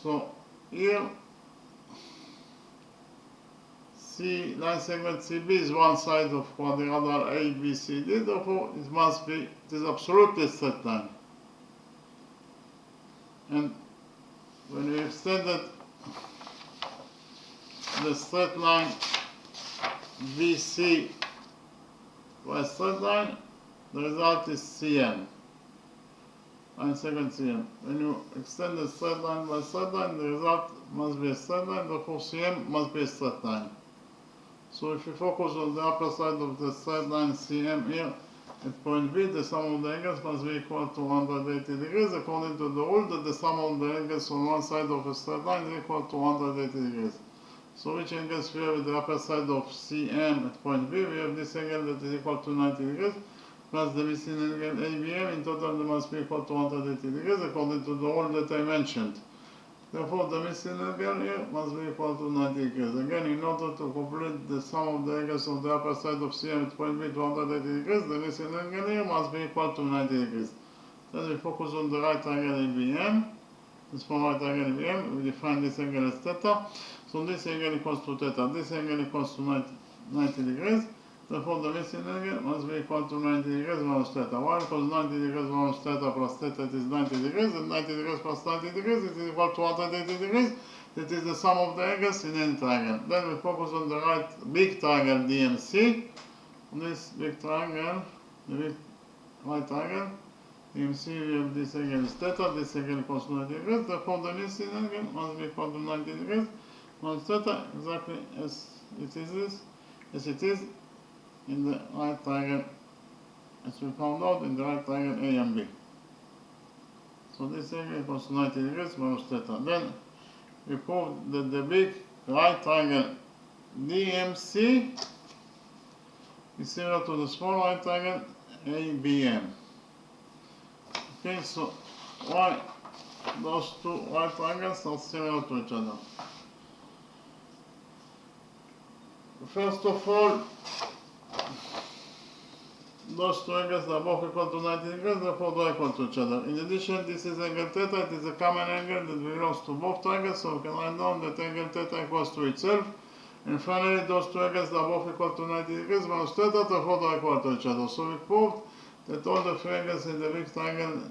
A: So here line segment CB is one side of quadrilateral ABCD, therefore it is absolutely a straight line. And when we extended the straight line BC by a straight line, the result is CM, line segment CM. When you extend the straight line by straight line, the result must be a straight line, therefore CM must be a straight line. So if you focus on the upper side of the straight line CM here at point B, the sum of the angles must be equal to 180 degrees, according to the rule that the sum of the angles on one side of a straight line is equal to 180 degrees. So which angles we have at the upper side of CM at point B? We have this angle that is equal to 90 degrees, plus the missing angle ABM. In total they must be equal to 180 degrees, according to the rule that I mentioned. Therefore, the missing angle here must be equal to 90 degrees. Again, in order to complete the sum of the angles on the upper side of CM at point B to 180 degrees, the missing angle here must be equal to 90 degrees. Then we focus on the right angle ABM. This from right angle ABM, we define this angle as theta. So this angle equals to theta. This angle equals to 90 degrees. Therefore, the missing angle must be equal to 90 degrees minus theta. Why? Because 90 degrees minus theta plus theta is 90 degrees, and 90 degrees plus 90 degrees is equal to 180 degrees. That is the sum of the angles in any triangle. Then we focus on the right big triangle DMC. On this big triangle, the big right triangle, DMC, we have this angle is theta, this angle equals to 90 degrees. Therefore, the missing angle must be equal to 90 degrees minus theta, exactly as it is in the right triangle, as we found out in the right triangle A and B. So this angle equals to 90 degrees minus theta. Then we prove that the big right triangle DMC is similar to the small right triangle ABM. Okay, so why those two right triangles are similar to each other? First of all, those two angles are both equal to 90 degrees, therefore they are equal to each other. In addition, this is angle theta, it is a common angle that belongs to both triangles, so we can write down that angle theta equals to itself. And finally, those two angles are both equal to 90 degrees minus theta, therefore they are equal to each other. So we proved that all the three angles in the big triangle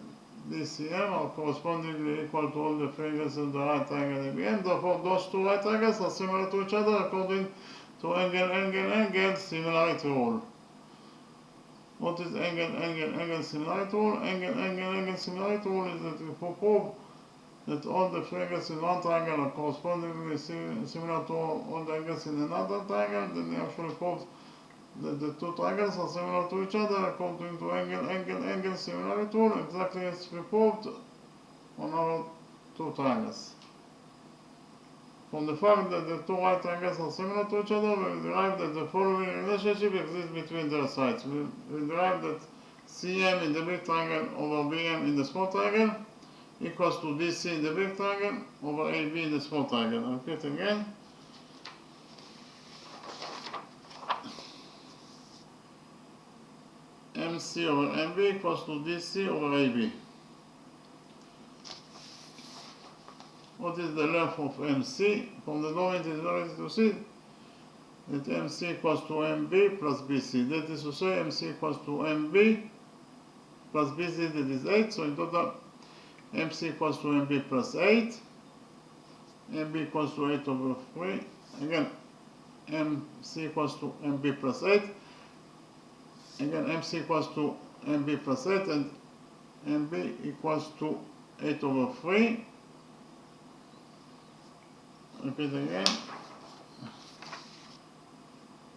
A: DCM are correspondingly equal to all the three angles in the right triangle ABM. Therefore, those two right triangles are similar to each other according to angle similarity rule. What is angle similarity rule? Angle similarity rule is that we prove that all the three angles in one triangle are correspondingly similar to all the angles in another triangle. Then we actually prove that the two triangles are similar to each other according to angle similarity rule, exactly as we proved on our two triangles. From the fact that the two right triangles are similar to each other, we derive that the following relationship exists between their sides. We derive that CM in the big triangle over BM in the small triangle equals to DC in the big triangle over AB in the small triangle. I'll repeat again. MC over MB equals to DC over AB. What is the length of MC? From the drawing it is very easy to see that MC equals to MB plus BC. That is to say MC equals to MB plus BC, that is 8. So in total MC equals to MB plus 8. MB equals to 8 over 3. Again, MC equals to MB plus 8. Again, MC equals to MB plus 8 and MB equals to 8 over 3. Repeat again.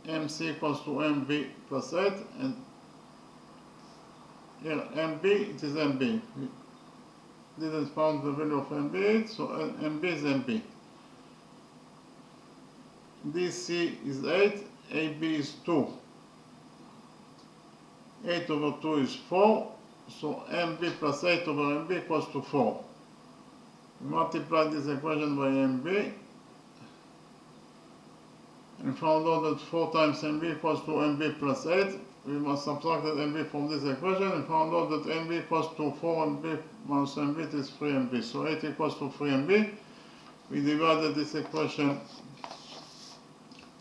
A: MC equals to MB plus 8 and here MB, it is MB. We didn't find the value of MB, so MB is MB. DC is 8, AB is 2. 8 over 2 is 4, so MB plus 8 over MB equals to 4. We multiply this equation by MB and found out that 4 times MB equals to MB plus 8. We must subtract MB from this equation and found out that MB equals to 4MB minus MB, it is 3MB. So 8 equals to 3MB. We divided this equation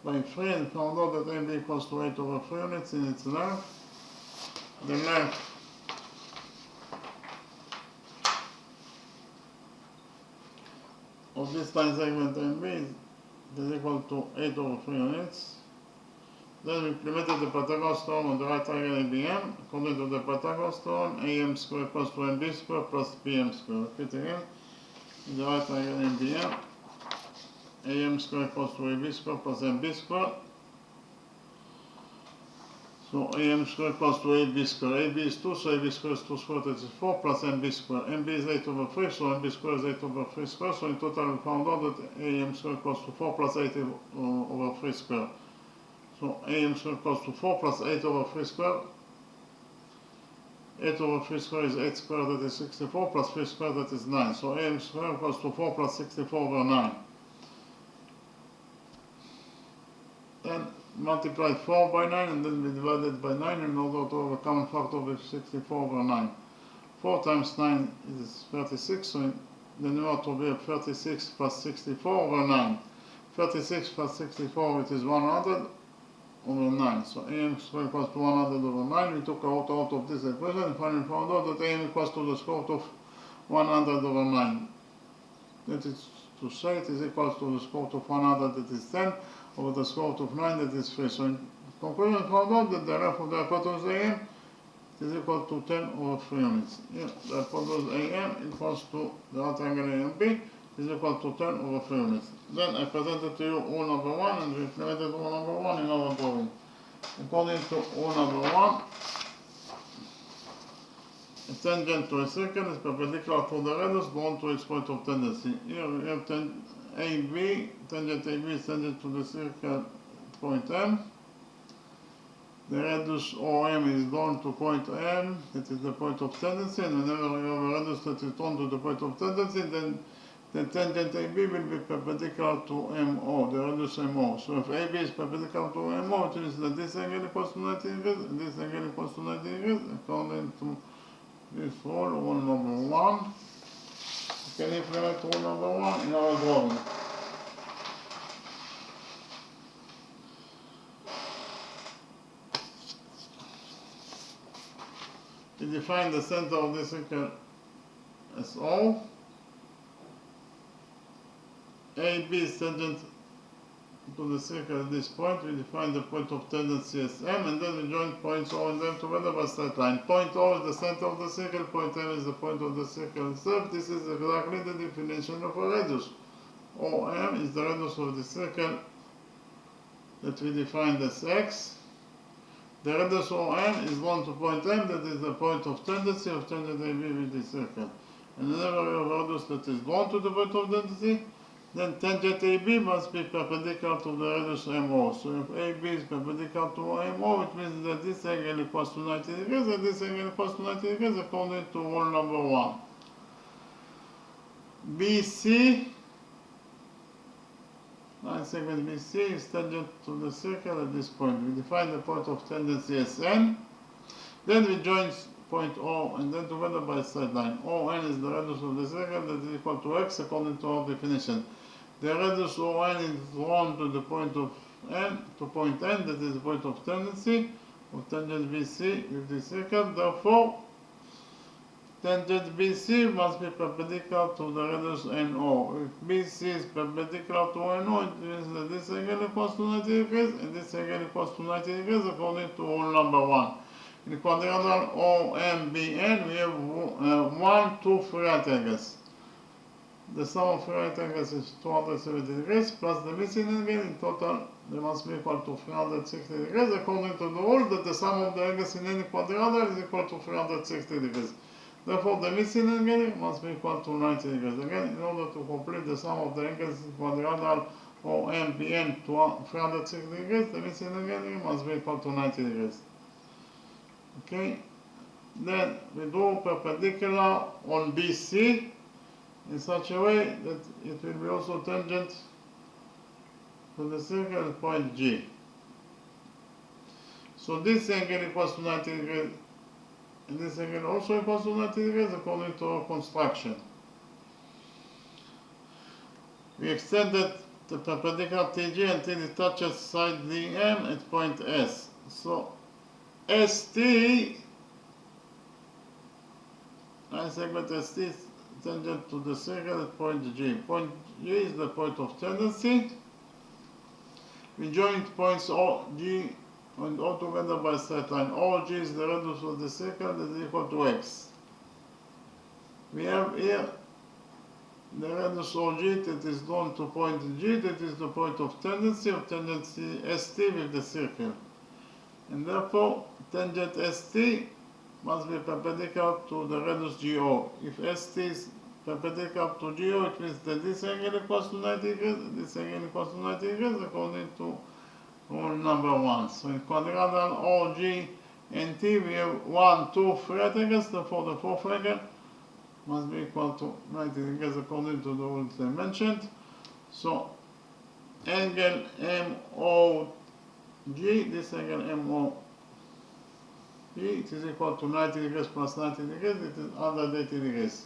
A: by 3 and found out that MB equals to 8 over 3 units in its length. The length of this line segment MB is equal to 8 over 3 units. Then we implemented the Pythagoras theorem on the right triangle ABM. According to the Pythagoras theorem, AM squared equals to MB squared plus BM squared. Repeat again. In the right triangle ABM, AM squared equals to AB squared plus MB squared. So AM squared equals to AB squared. AB is 2, so AB squared is 2 squared, that is 4 plus MB squared. MB is 8 over 3, so MB squared is 8 over 3 squared. So in total we found out that AM squared equals to 4 plus 8 over 3 squared. So AM squared equals to 4 plus 8 over 3 squared. 8 over 3 squared is 8 squared, that is 64, plus 3 squared, that is 9. So AM squared equals to 4 plus 64 over 9. Then multiply 4 by 9 and then we divide it by 9 in order to have a common factor with 64 over 9. 4 times 9 is 36, so in the numerator will be 36 plus 64 over 9. 36 plus 64, it is 100 over 9. So AM squared equals to 100 over 9. We took out of this equation and finally found out that AM equals to the square root of 100 over 9. That is to say it is equals to the square root of 100, that is 10, over the square root of 9, that is 3. So in conclusion, we found out that the length of the hypotenuse AM is equal to 10 over 3 units. Here, the hypotenuse AM equals to the right triangle AMB is equal to 10 over 3 units. Then I presented to you rule number 1 and we implemented rule number 1 in our drawing. According to rule number 1, a tangent to a circle is perpendicular to the radius drawn to its point of tendency. Here we have AB, tangent AB is tangent to the circle point M. The radius OM is drawn to point M, that is the point of tendency, and whenever you have a radius that is drawn to the point of tendency, then the tangent AB will be perpendicular to MO, the radius MO. So if AB is perpendicular to MO, it means that this angle equals to 90 degrees, and this angle equals to 90 degrees, according to this rule number 1. We can implement rule number 1 in our drawing. We define the center of the circle as O. AB is tangent to the circle at this point. We define the point of tendency as M, and then we join points O and M together by straight line. Point O is the center of the circle, point M is the point of the circle itself. This is exactly the definition of a radius. OM is the radius of the circle that we defined as X. The radius OM is drawn to point M, that is the point of tendency of tangent AB with the circle. And whenever we have a radius that is drawn to the point of tendency, then tangent AB must be perpendicular to the radius MO. So if AB is perpendicular to MO, it means that this angle equals to 90 degrees and this angle equals to 90 degrees according to rule number 1. BC, line segment BC is tangent to the circle at this point. We define the point of tangency as n. Then we join point O and then together by a straight line. ON is the radius of the circle that is equal to x according to our definition. The radius ON is drawn to the point of n, to point n, that is the point of tendency of tangent BC with the circle. Therefore, tangent BC must be perpendicular to the radius NO. If BC is perpendicular to NO, it means that this angle equals to 90 degrees and this angle equals to 90 degrees according to rule number 1. In the quadrilateral OMBN, we have 1, 2 free right angles. The sum of free right angles is 270 degrees plus the missing angle. In total, they must be equal to 360 degrees according to the rule that the sum of the angles in any quadrilateral is equal to 360 degrees. Therefore, the missing angle must be equal to 90 degrees. Again, in order to complete the sum of the angles in quadrilateral OMBN to 360 degrees, the missing angle must be equal to 90 degrees. Okay, then we draw perpendicular on BC in such a way that it will be also tangent to the circle at point G. So this angle equals to 90 degrees and this angle also equals to 90 degrees according to our construction. We extended the perpendicular TG until it touches side DM at point S. So ST, line segment ST is tangent to the circle at point G. Point G is the point of tendency. We join points O, G and O together by a straight line. OG is the radius of the circle that is equal to x. We have here the radius OG that is drawn to point G, that is the point of tendency ST with the circle. And therefore, tangent ST must be perpendicular to the radius GO. If ST is perpendicular to GO, it means that this angle equals to 90 degrees, and this angle equals to 90 degrees according to rule number 1. So in quadrilateral OG and T, we have 1, 2 free right angles, therefore the fourth angle must be equal to 90 degrees according to the rules I mentioned. So angle MO G, this angle MO G, it is equal to 90 degrees plus 90 degrees, it is 180 degrees.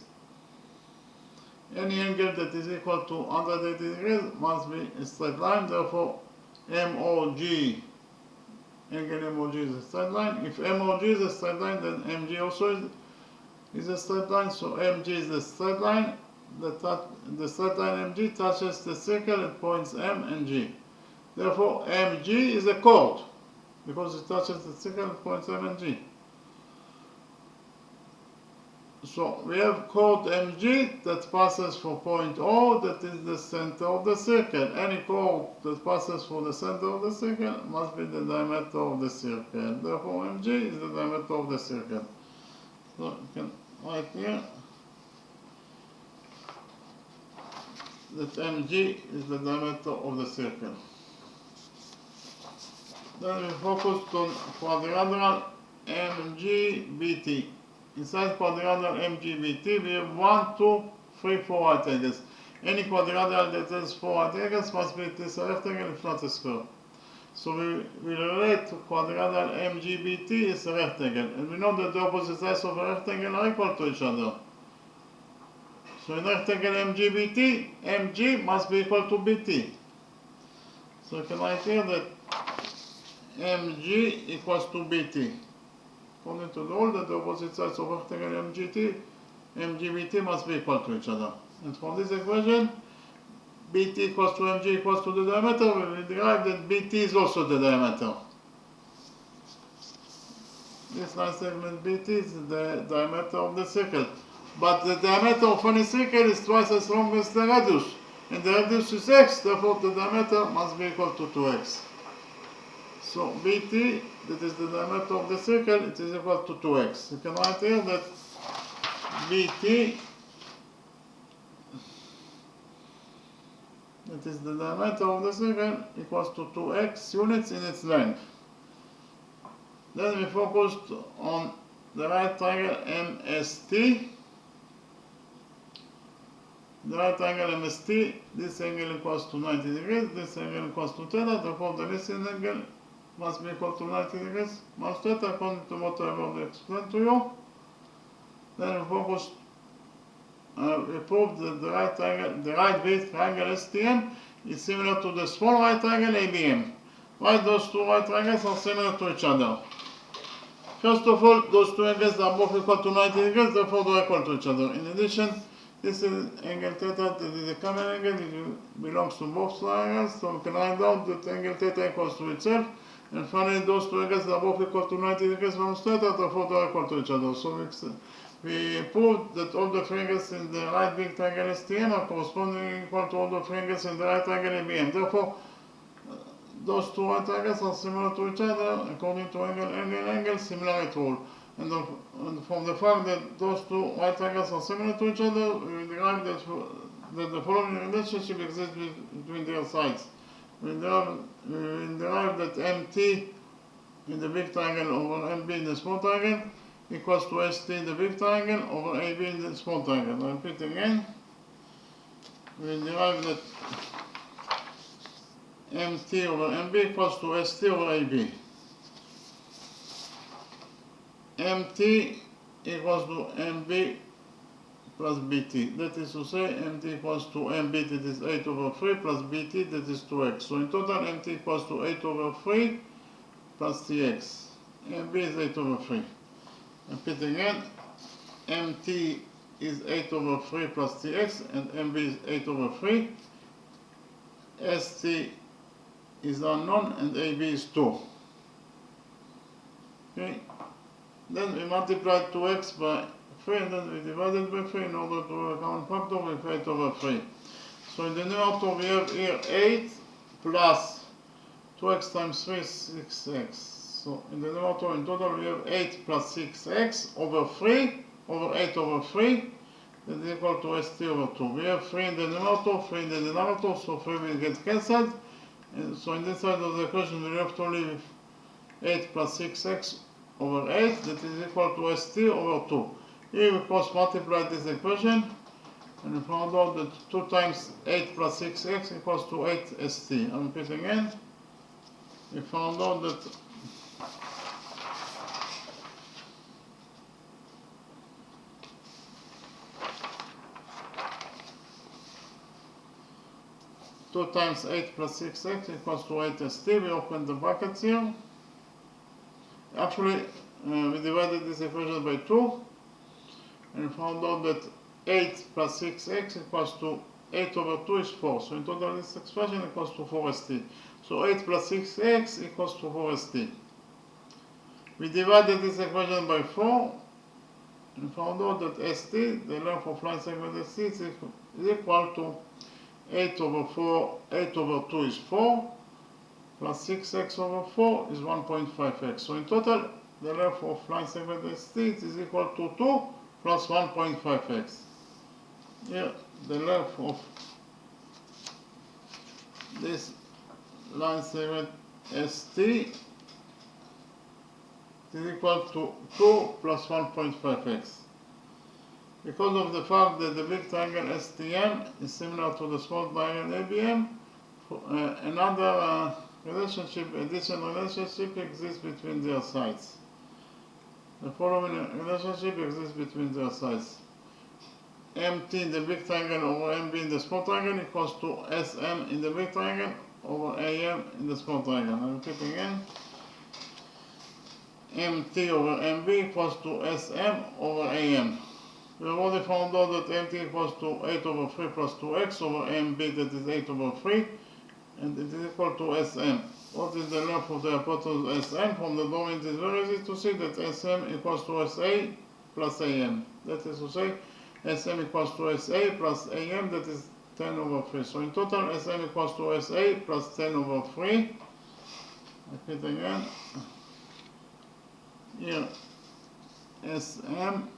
A: Any angle that is equal to 180 degrees must be a straight line, therefore MOG, angle MOG is a straight line. If MOG is a straight line, then MG also is a straight line, so MG is a straight line. The straight line MG touches the circle at points M and G. Therefore, MG is a chord because it touches the circle at points M and G. So we have chord MG that passes for point O, that is the center of the circle. Any chord that passes for the center of the circle must be the diameter of the circle. Therefore, MG is the diameter of the circle. So you can write here that MG is the diameter of the circle. Then we focused on quadrilateral MGBT. Inside quadrilateral MGBT, we have 1, 2, 3, 4 right angles. Any quadrilateral that has 4 right angles must be a rectangle, if not a square. So we relate to quadrilateral MGBT as a rectangle. And we know that the opposite sides of a rectangle are equal to each other. So in rectangle MGBT, MG must be equal to BT. So you can write here that MG equals to BT. According to the rule that the opposite sides of rectangle MGBT must be equal to each other. And from this equation, BT equals to MG equals to the diameter, we will derive that BT is also the diameter. This line segment BT is the diameter of the circle. But the diameter of any circle is twice as long as the radius. And the radius is x, therefore the diameter must be equal to 2x. So BT, that is the diameter of the circle, it is equal to 2x. You can write here that BT, that is the diameter of the circle, equals to 2x units in its length. Then we focused on the right triangle MST. the right angle MST, this angle equals to 90 degrees, this angle equals to theta, therefore the listening angle must be equal to 90 degrees minus theta according to what I already explained to you. Then we focus, we prove that the right big triangle STM is similar to the small right triangle ABM. Why those two right triangles are similar to each other? First of all, those two angles are both equal to 90 degrees, therefore they are equal to each other. In addition, this is angle theta, that is a common angle, it belongs to both triangles, so we can write down that angle theta equals to itself. And finally, those two angles are both equal to 90 degrees minus theta, therefore they are equal to each other. So we proved that all the three angles in the right big triangle STM are correspondingly equal to all the three angles in the right triangle ABM. Therefore, those two right triangles are similar to each other according to angle similarity rule. And from the fact that those two right triangles are similar to each other, we derive that the following relationship exists between their sides. We derive that MT in the big triangle over MB in the small triangle equals to ST in the big triangle over AB in the small triangle. I repeat again. We derive that MT over MB equals to ST over AB. MT equals to MB plus BT. That is to say, MT equals to MB, that is 8 over 3, plus BT, that is 2x. So in total, MT equals to 8 over 3 plus TX. MB is 8 over 3. Repeat again. MT is 8 over 3 plus TX, and MB is 8 over 3. ST is unknown, and AB is 2. Okay. Then we multiply 2x by 3, and then we divide it by 3 in order to work a common factor with 8 over 3. So in the numerator we have here 8 plus 2x times 3 is 6x. So in the numerator in total we have 8 plus 6x over 3 over 8 over 3, that is equal to ST over 2. We have 3 in the numerator, 3 in the denominator, so 3 will get cancelled. And so in this side of the equation we have to leave 8 plus 6x over 8, that is equal to ST over 2. Here we cross multiply this equation, and we found out that 2 times 8 plus 6x equals to 8 ST. I'll repeat again. We found out that 2 times 8 plus 6x equals to 8 ST. We open the brackets here. Actually, we divided this equation by 2 and found out that 8 plus 6x equals to 8 over 2 is 4. So in total this expression equals to 4st. So 8 plus 6x equals to 4st. We divided this equation by 4 and found out that st, the length of line segment st, is equal to 8 over 4, 8 over 2 is 4, plus 6x over 4 is 1.5x. So in total, the length of line segment st is equal to 2 plus 1.5x. Here, the length of this line segment st is equal to 2 plus 1.5x. Because of the fact that the big triangle STM is similar to the small triangle ABM, another additional relationship exists between their sides. The following relationship exists between their sides. MT in the big triangle over MB in the small triangle equals to SM in the big triangle over AM in the small triangle. I'll repeat again. MT over MB equals to SM over AM. We have already found out that MT equals to 8 over 3 plus 2x over MB, that is 8 over 3, and it is equal to SM. What is the length of the hypotenuse SM? From the drawing it is very easy to see that SM equals to SA plus AM. That is to say, SM equals to SA plus AM, that is 10 over 3. So in total, SM equals to SA plus 10 over 3. Repeat again. Here, SM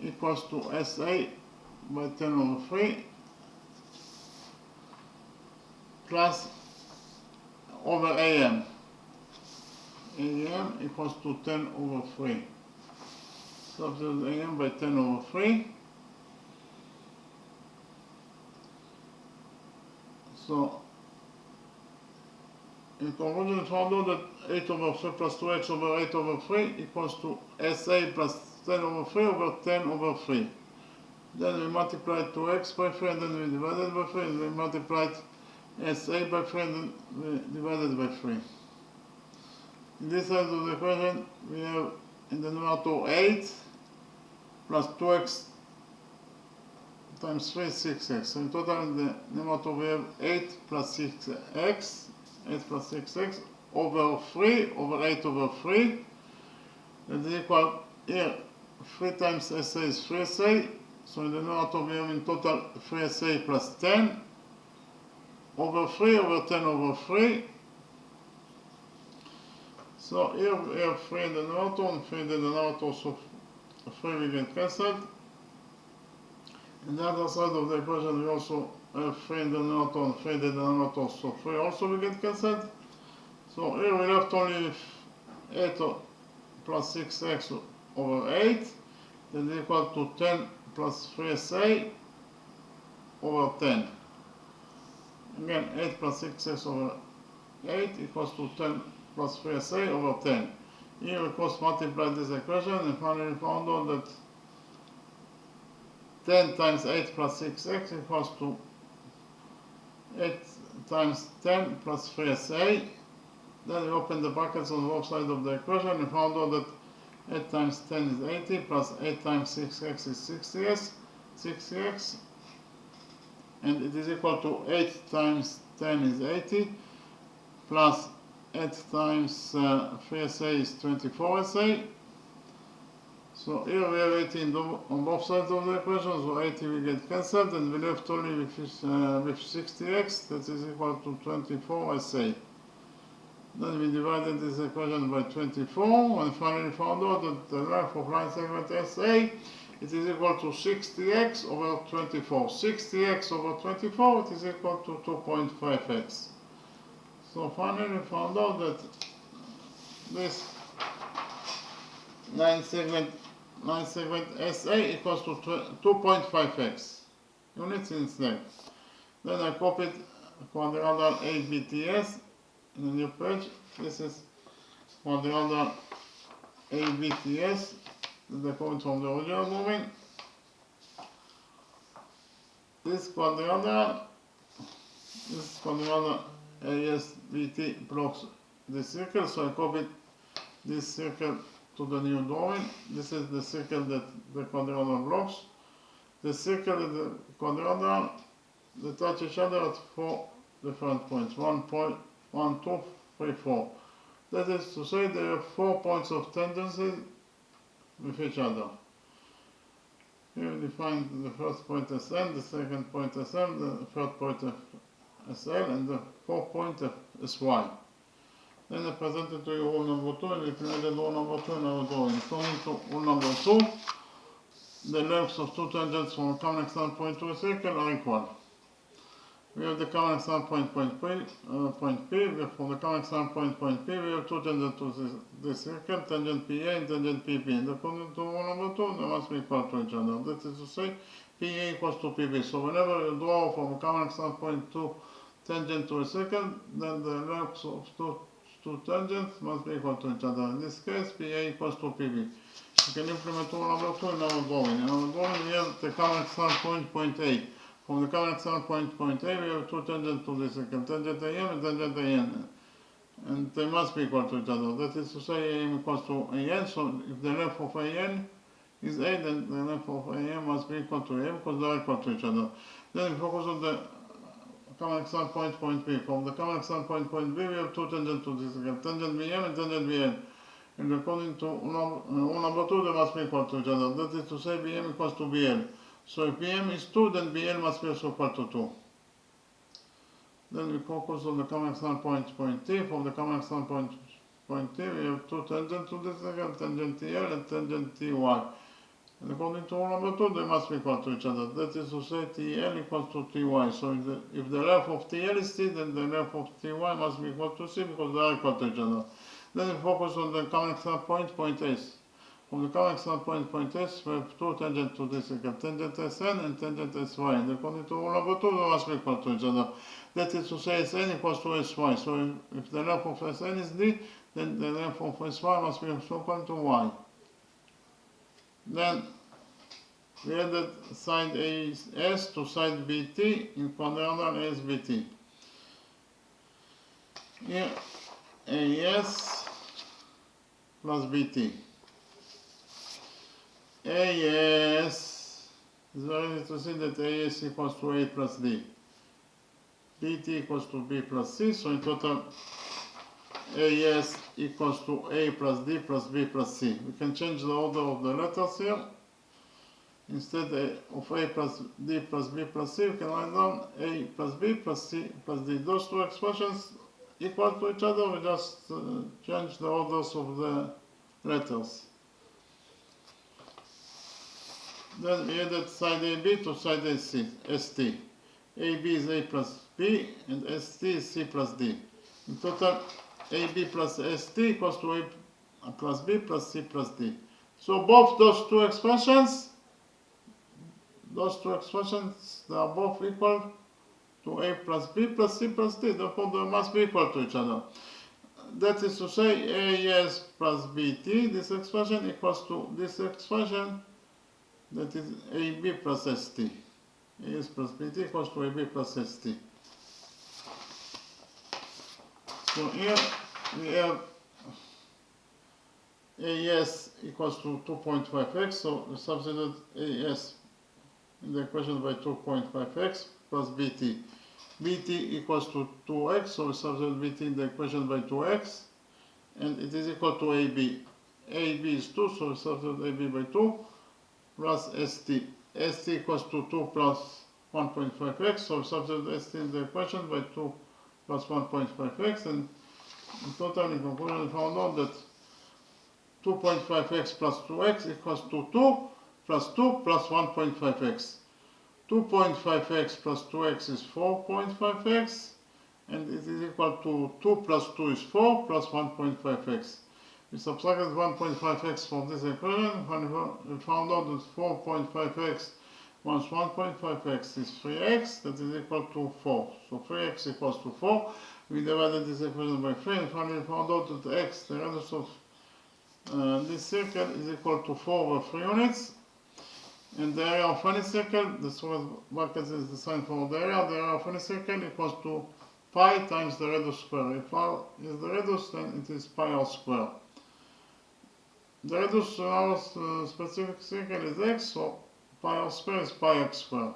A: equals to SA by 10 over 3 plus over AM. AM equals to 10 over 3. Substitute AM by 10 over 3. So, in conclusion, we found out that 8 over 3 plus 2x over 8 over 3 equals to SA plus 10 over 3 over 10 over 3. Then we multiplied 2x by 3 and then we divided by 3 and we multiplied SA by 3 and then we divided by 3. In this side of the equation, we have in the numerator 8 plus 2x times 3 is 6x. So in total in the numerator we have 8 plus 6x, 8 plus 6x over 3 over 8 over 3. That is equal, here 3 times SA is 3SA. So in the numerator we have in total 3SA plus 10 over 3 over 10 over 3. So here we have 3 in the numerator and 3 in the denominator, so 3 will get cancelled. On the other side of the equation we also have 3 in the numerator and 3 in the denominator, so 3 also will get cancelled. So here we left only 8 plus 6x over 8, that is equal to 10 plus 3SA over 10. Again, 8 plus 6x over 8 equals to 10 plus 3SA over 10. Here we cross multiply this equation and finally found out that 10 times 8 plus 6x equals to 8 times 10 plus 3SA. Then we open the brackets on both sides of the equation and found out that 8 times 10 is 80 plus 8 times 6x is 60x, and it is equal to 8 times 10 is 80 plus 8 times 3SA is 24SA. So here we have 80 on both sides of the equation, so 80 will get cancelled and we left only with 60x, that is equal to 24SA. Then we divided this equation by 24 and finally found out that the length of line segment SA, it is equal to 60x over 24. 60x over 24, it is equal to 2.5x. So finally we found out that this line segment SA equals to 2.5x units in length. Then I copied quadrilateral ABTS in a new page. This is quadrilateral ABTS, that I copied from the original moving. This quadrilateral ASBT blocks this circle, so I copied this circle to the new drawing. This is the circle that the quadrilateral blocks. The circle and the quadrilateral, they touch each other at 4 different points. 1, 2, 3, 4. That is to say there are 4 points of tangency with each other. Here we define the first point as N, the second point as M, the third point as L, and the fourth point as Y. Then I presented to you rule number 2 and implemented rule number 2 in our drawing. According to rule number 2, the lengths of two tangents from a common external point to a circle are equal. We have the common external point P. From the common external point P, we have two tangents to this circle, tangent PA and tangent PP. And according to rule number 2, they must be equal to each other. That is to say, PA equals to PB. So whenever you draw from a common external point to tangent to a circle, then the lengths of two tangents must be equal to each other. In this case, PA equals to PB. You can implement rule number 2 in our drawing. In our drawing, we have the common external point A. From the common external point A, we have two tangents to this circle, tangent AM and tangent AN. And they must be equal to each other. That is to say, AM equals to AN, so if the length of AN is A, then the length of AM must be equal to AM because they are equal to each other. Then we focus on the common external point B. From the common external point B, we have two tangents to this circle, tangent BM and tangent BN. And according to rule number 2, they must be equal to each other. That is to say, BM equals to BL. So if BM is 2, then BL must be also equal to 2. Then we focus on the common external point T. From the common external point T, we have two tangents to this circle, tangent TL and tangent TY. And according to rule number 2, they must be equal to each other. That is to say, TL equals to TY. So if the length of TL is T, then the length of TY must be equal to C because they are equal to each other. Then we focus on the common point, point S. From the common point, point S, we have two tangents to this circle, tangent Sn and tangent Sy. And according to rule number 2, they must be equal to each other. That is to say, Sn equals to Sy. So if the length of Sn is D, then the length of Sy must be equal to Y. Then we added side AS to side BT in quadrangle ASBT. Here AS plus BT. AS is very easy to see that AS equals to A plus D. BT equals to B plus C, so in total AS equals to A plus D plus B plus C. We can change the order of the letters here. Instead of A plus D plus B plus C, we can write down A plus B plus C plus D. Those two expressions equal to each other, we just change the orders of the letters. Then we added side AB to side AC, ST. AB is A plus B and ST is C plus D. In total, AB plus ST equals to A plus B plus C plus D. So both those two expressions, they are both equal to A plus B plus C plus D. Therefore, they must be equal to each other. That is to say, AS plus BT, this expression equals to this expression, that is AB plus ST. AS plus BT equals to AB plus ST. So here we have AS equals to 2.5x, so we substitute AS in the equation by 2.5x plus BT. BT equals to 2x, so we substitute BT in the equation by 2x, and it is equal to AB. AB is 2, so we substitute AB by 2 plus ST. ST equals to 2 plus 1.5x, so we substitute ST in the equation by 2 plus 1.5x, and in total, in conclusion, we found out that 2.5x plus 2x equals to 2 plus 2 plus 1.5x. 2.5x plus 2x is 4.5x, and it is equal to 2 plus 2 is 4 plus 1.5x. We subtracted 1.5x from this equation, and we found out that 4.5x minus 1.5x is 3x, that is equal to 4. So 3x equals to 4. We divided this equation by 3, and finally we found out that x, the radius of this circle, is equal to 4 over 3 units. And the area of any circle, the square bracket is the sign for the area of any circle equals to pi times the radius square. If r is the radius, then it is pi r square. The radius of our specific circle is x, so pi r square is pi x square.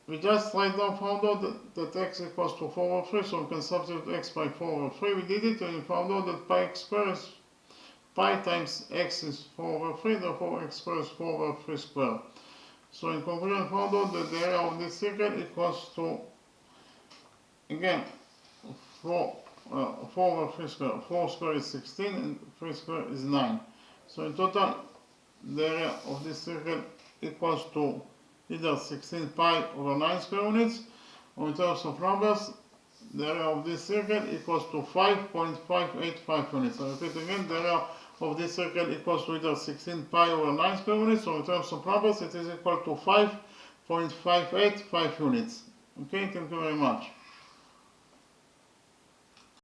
A: We just right now found out that x equals to 4 over 3, so we can substitute x by 4 over 3. We did it, and we found out that pi x square is pi times x is 4 over 3, therefore x squared is 4 over 3 squared. So in conclusion, we found out that the area of this circle equals to, again, 4 over 3 squared. 4 squared is 16 and 3 squared is 9. So in total, the area of this circle equals to either 16 pi over 9 square units, or in terms of numbers, the area of this circle equals to 5.585 units. I repeat again, the area of this circle equals to either 16 pi over 9 square units, or in terms of numbers, it is equal to 5.585 units. Okay, thank you very much.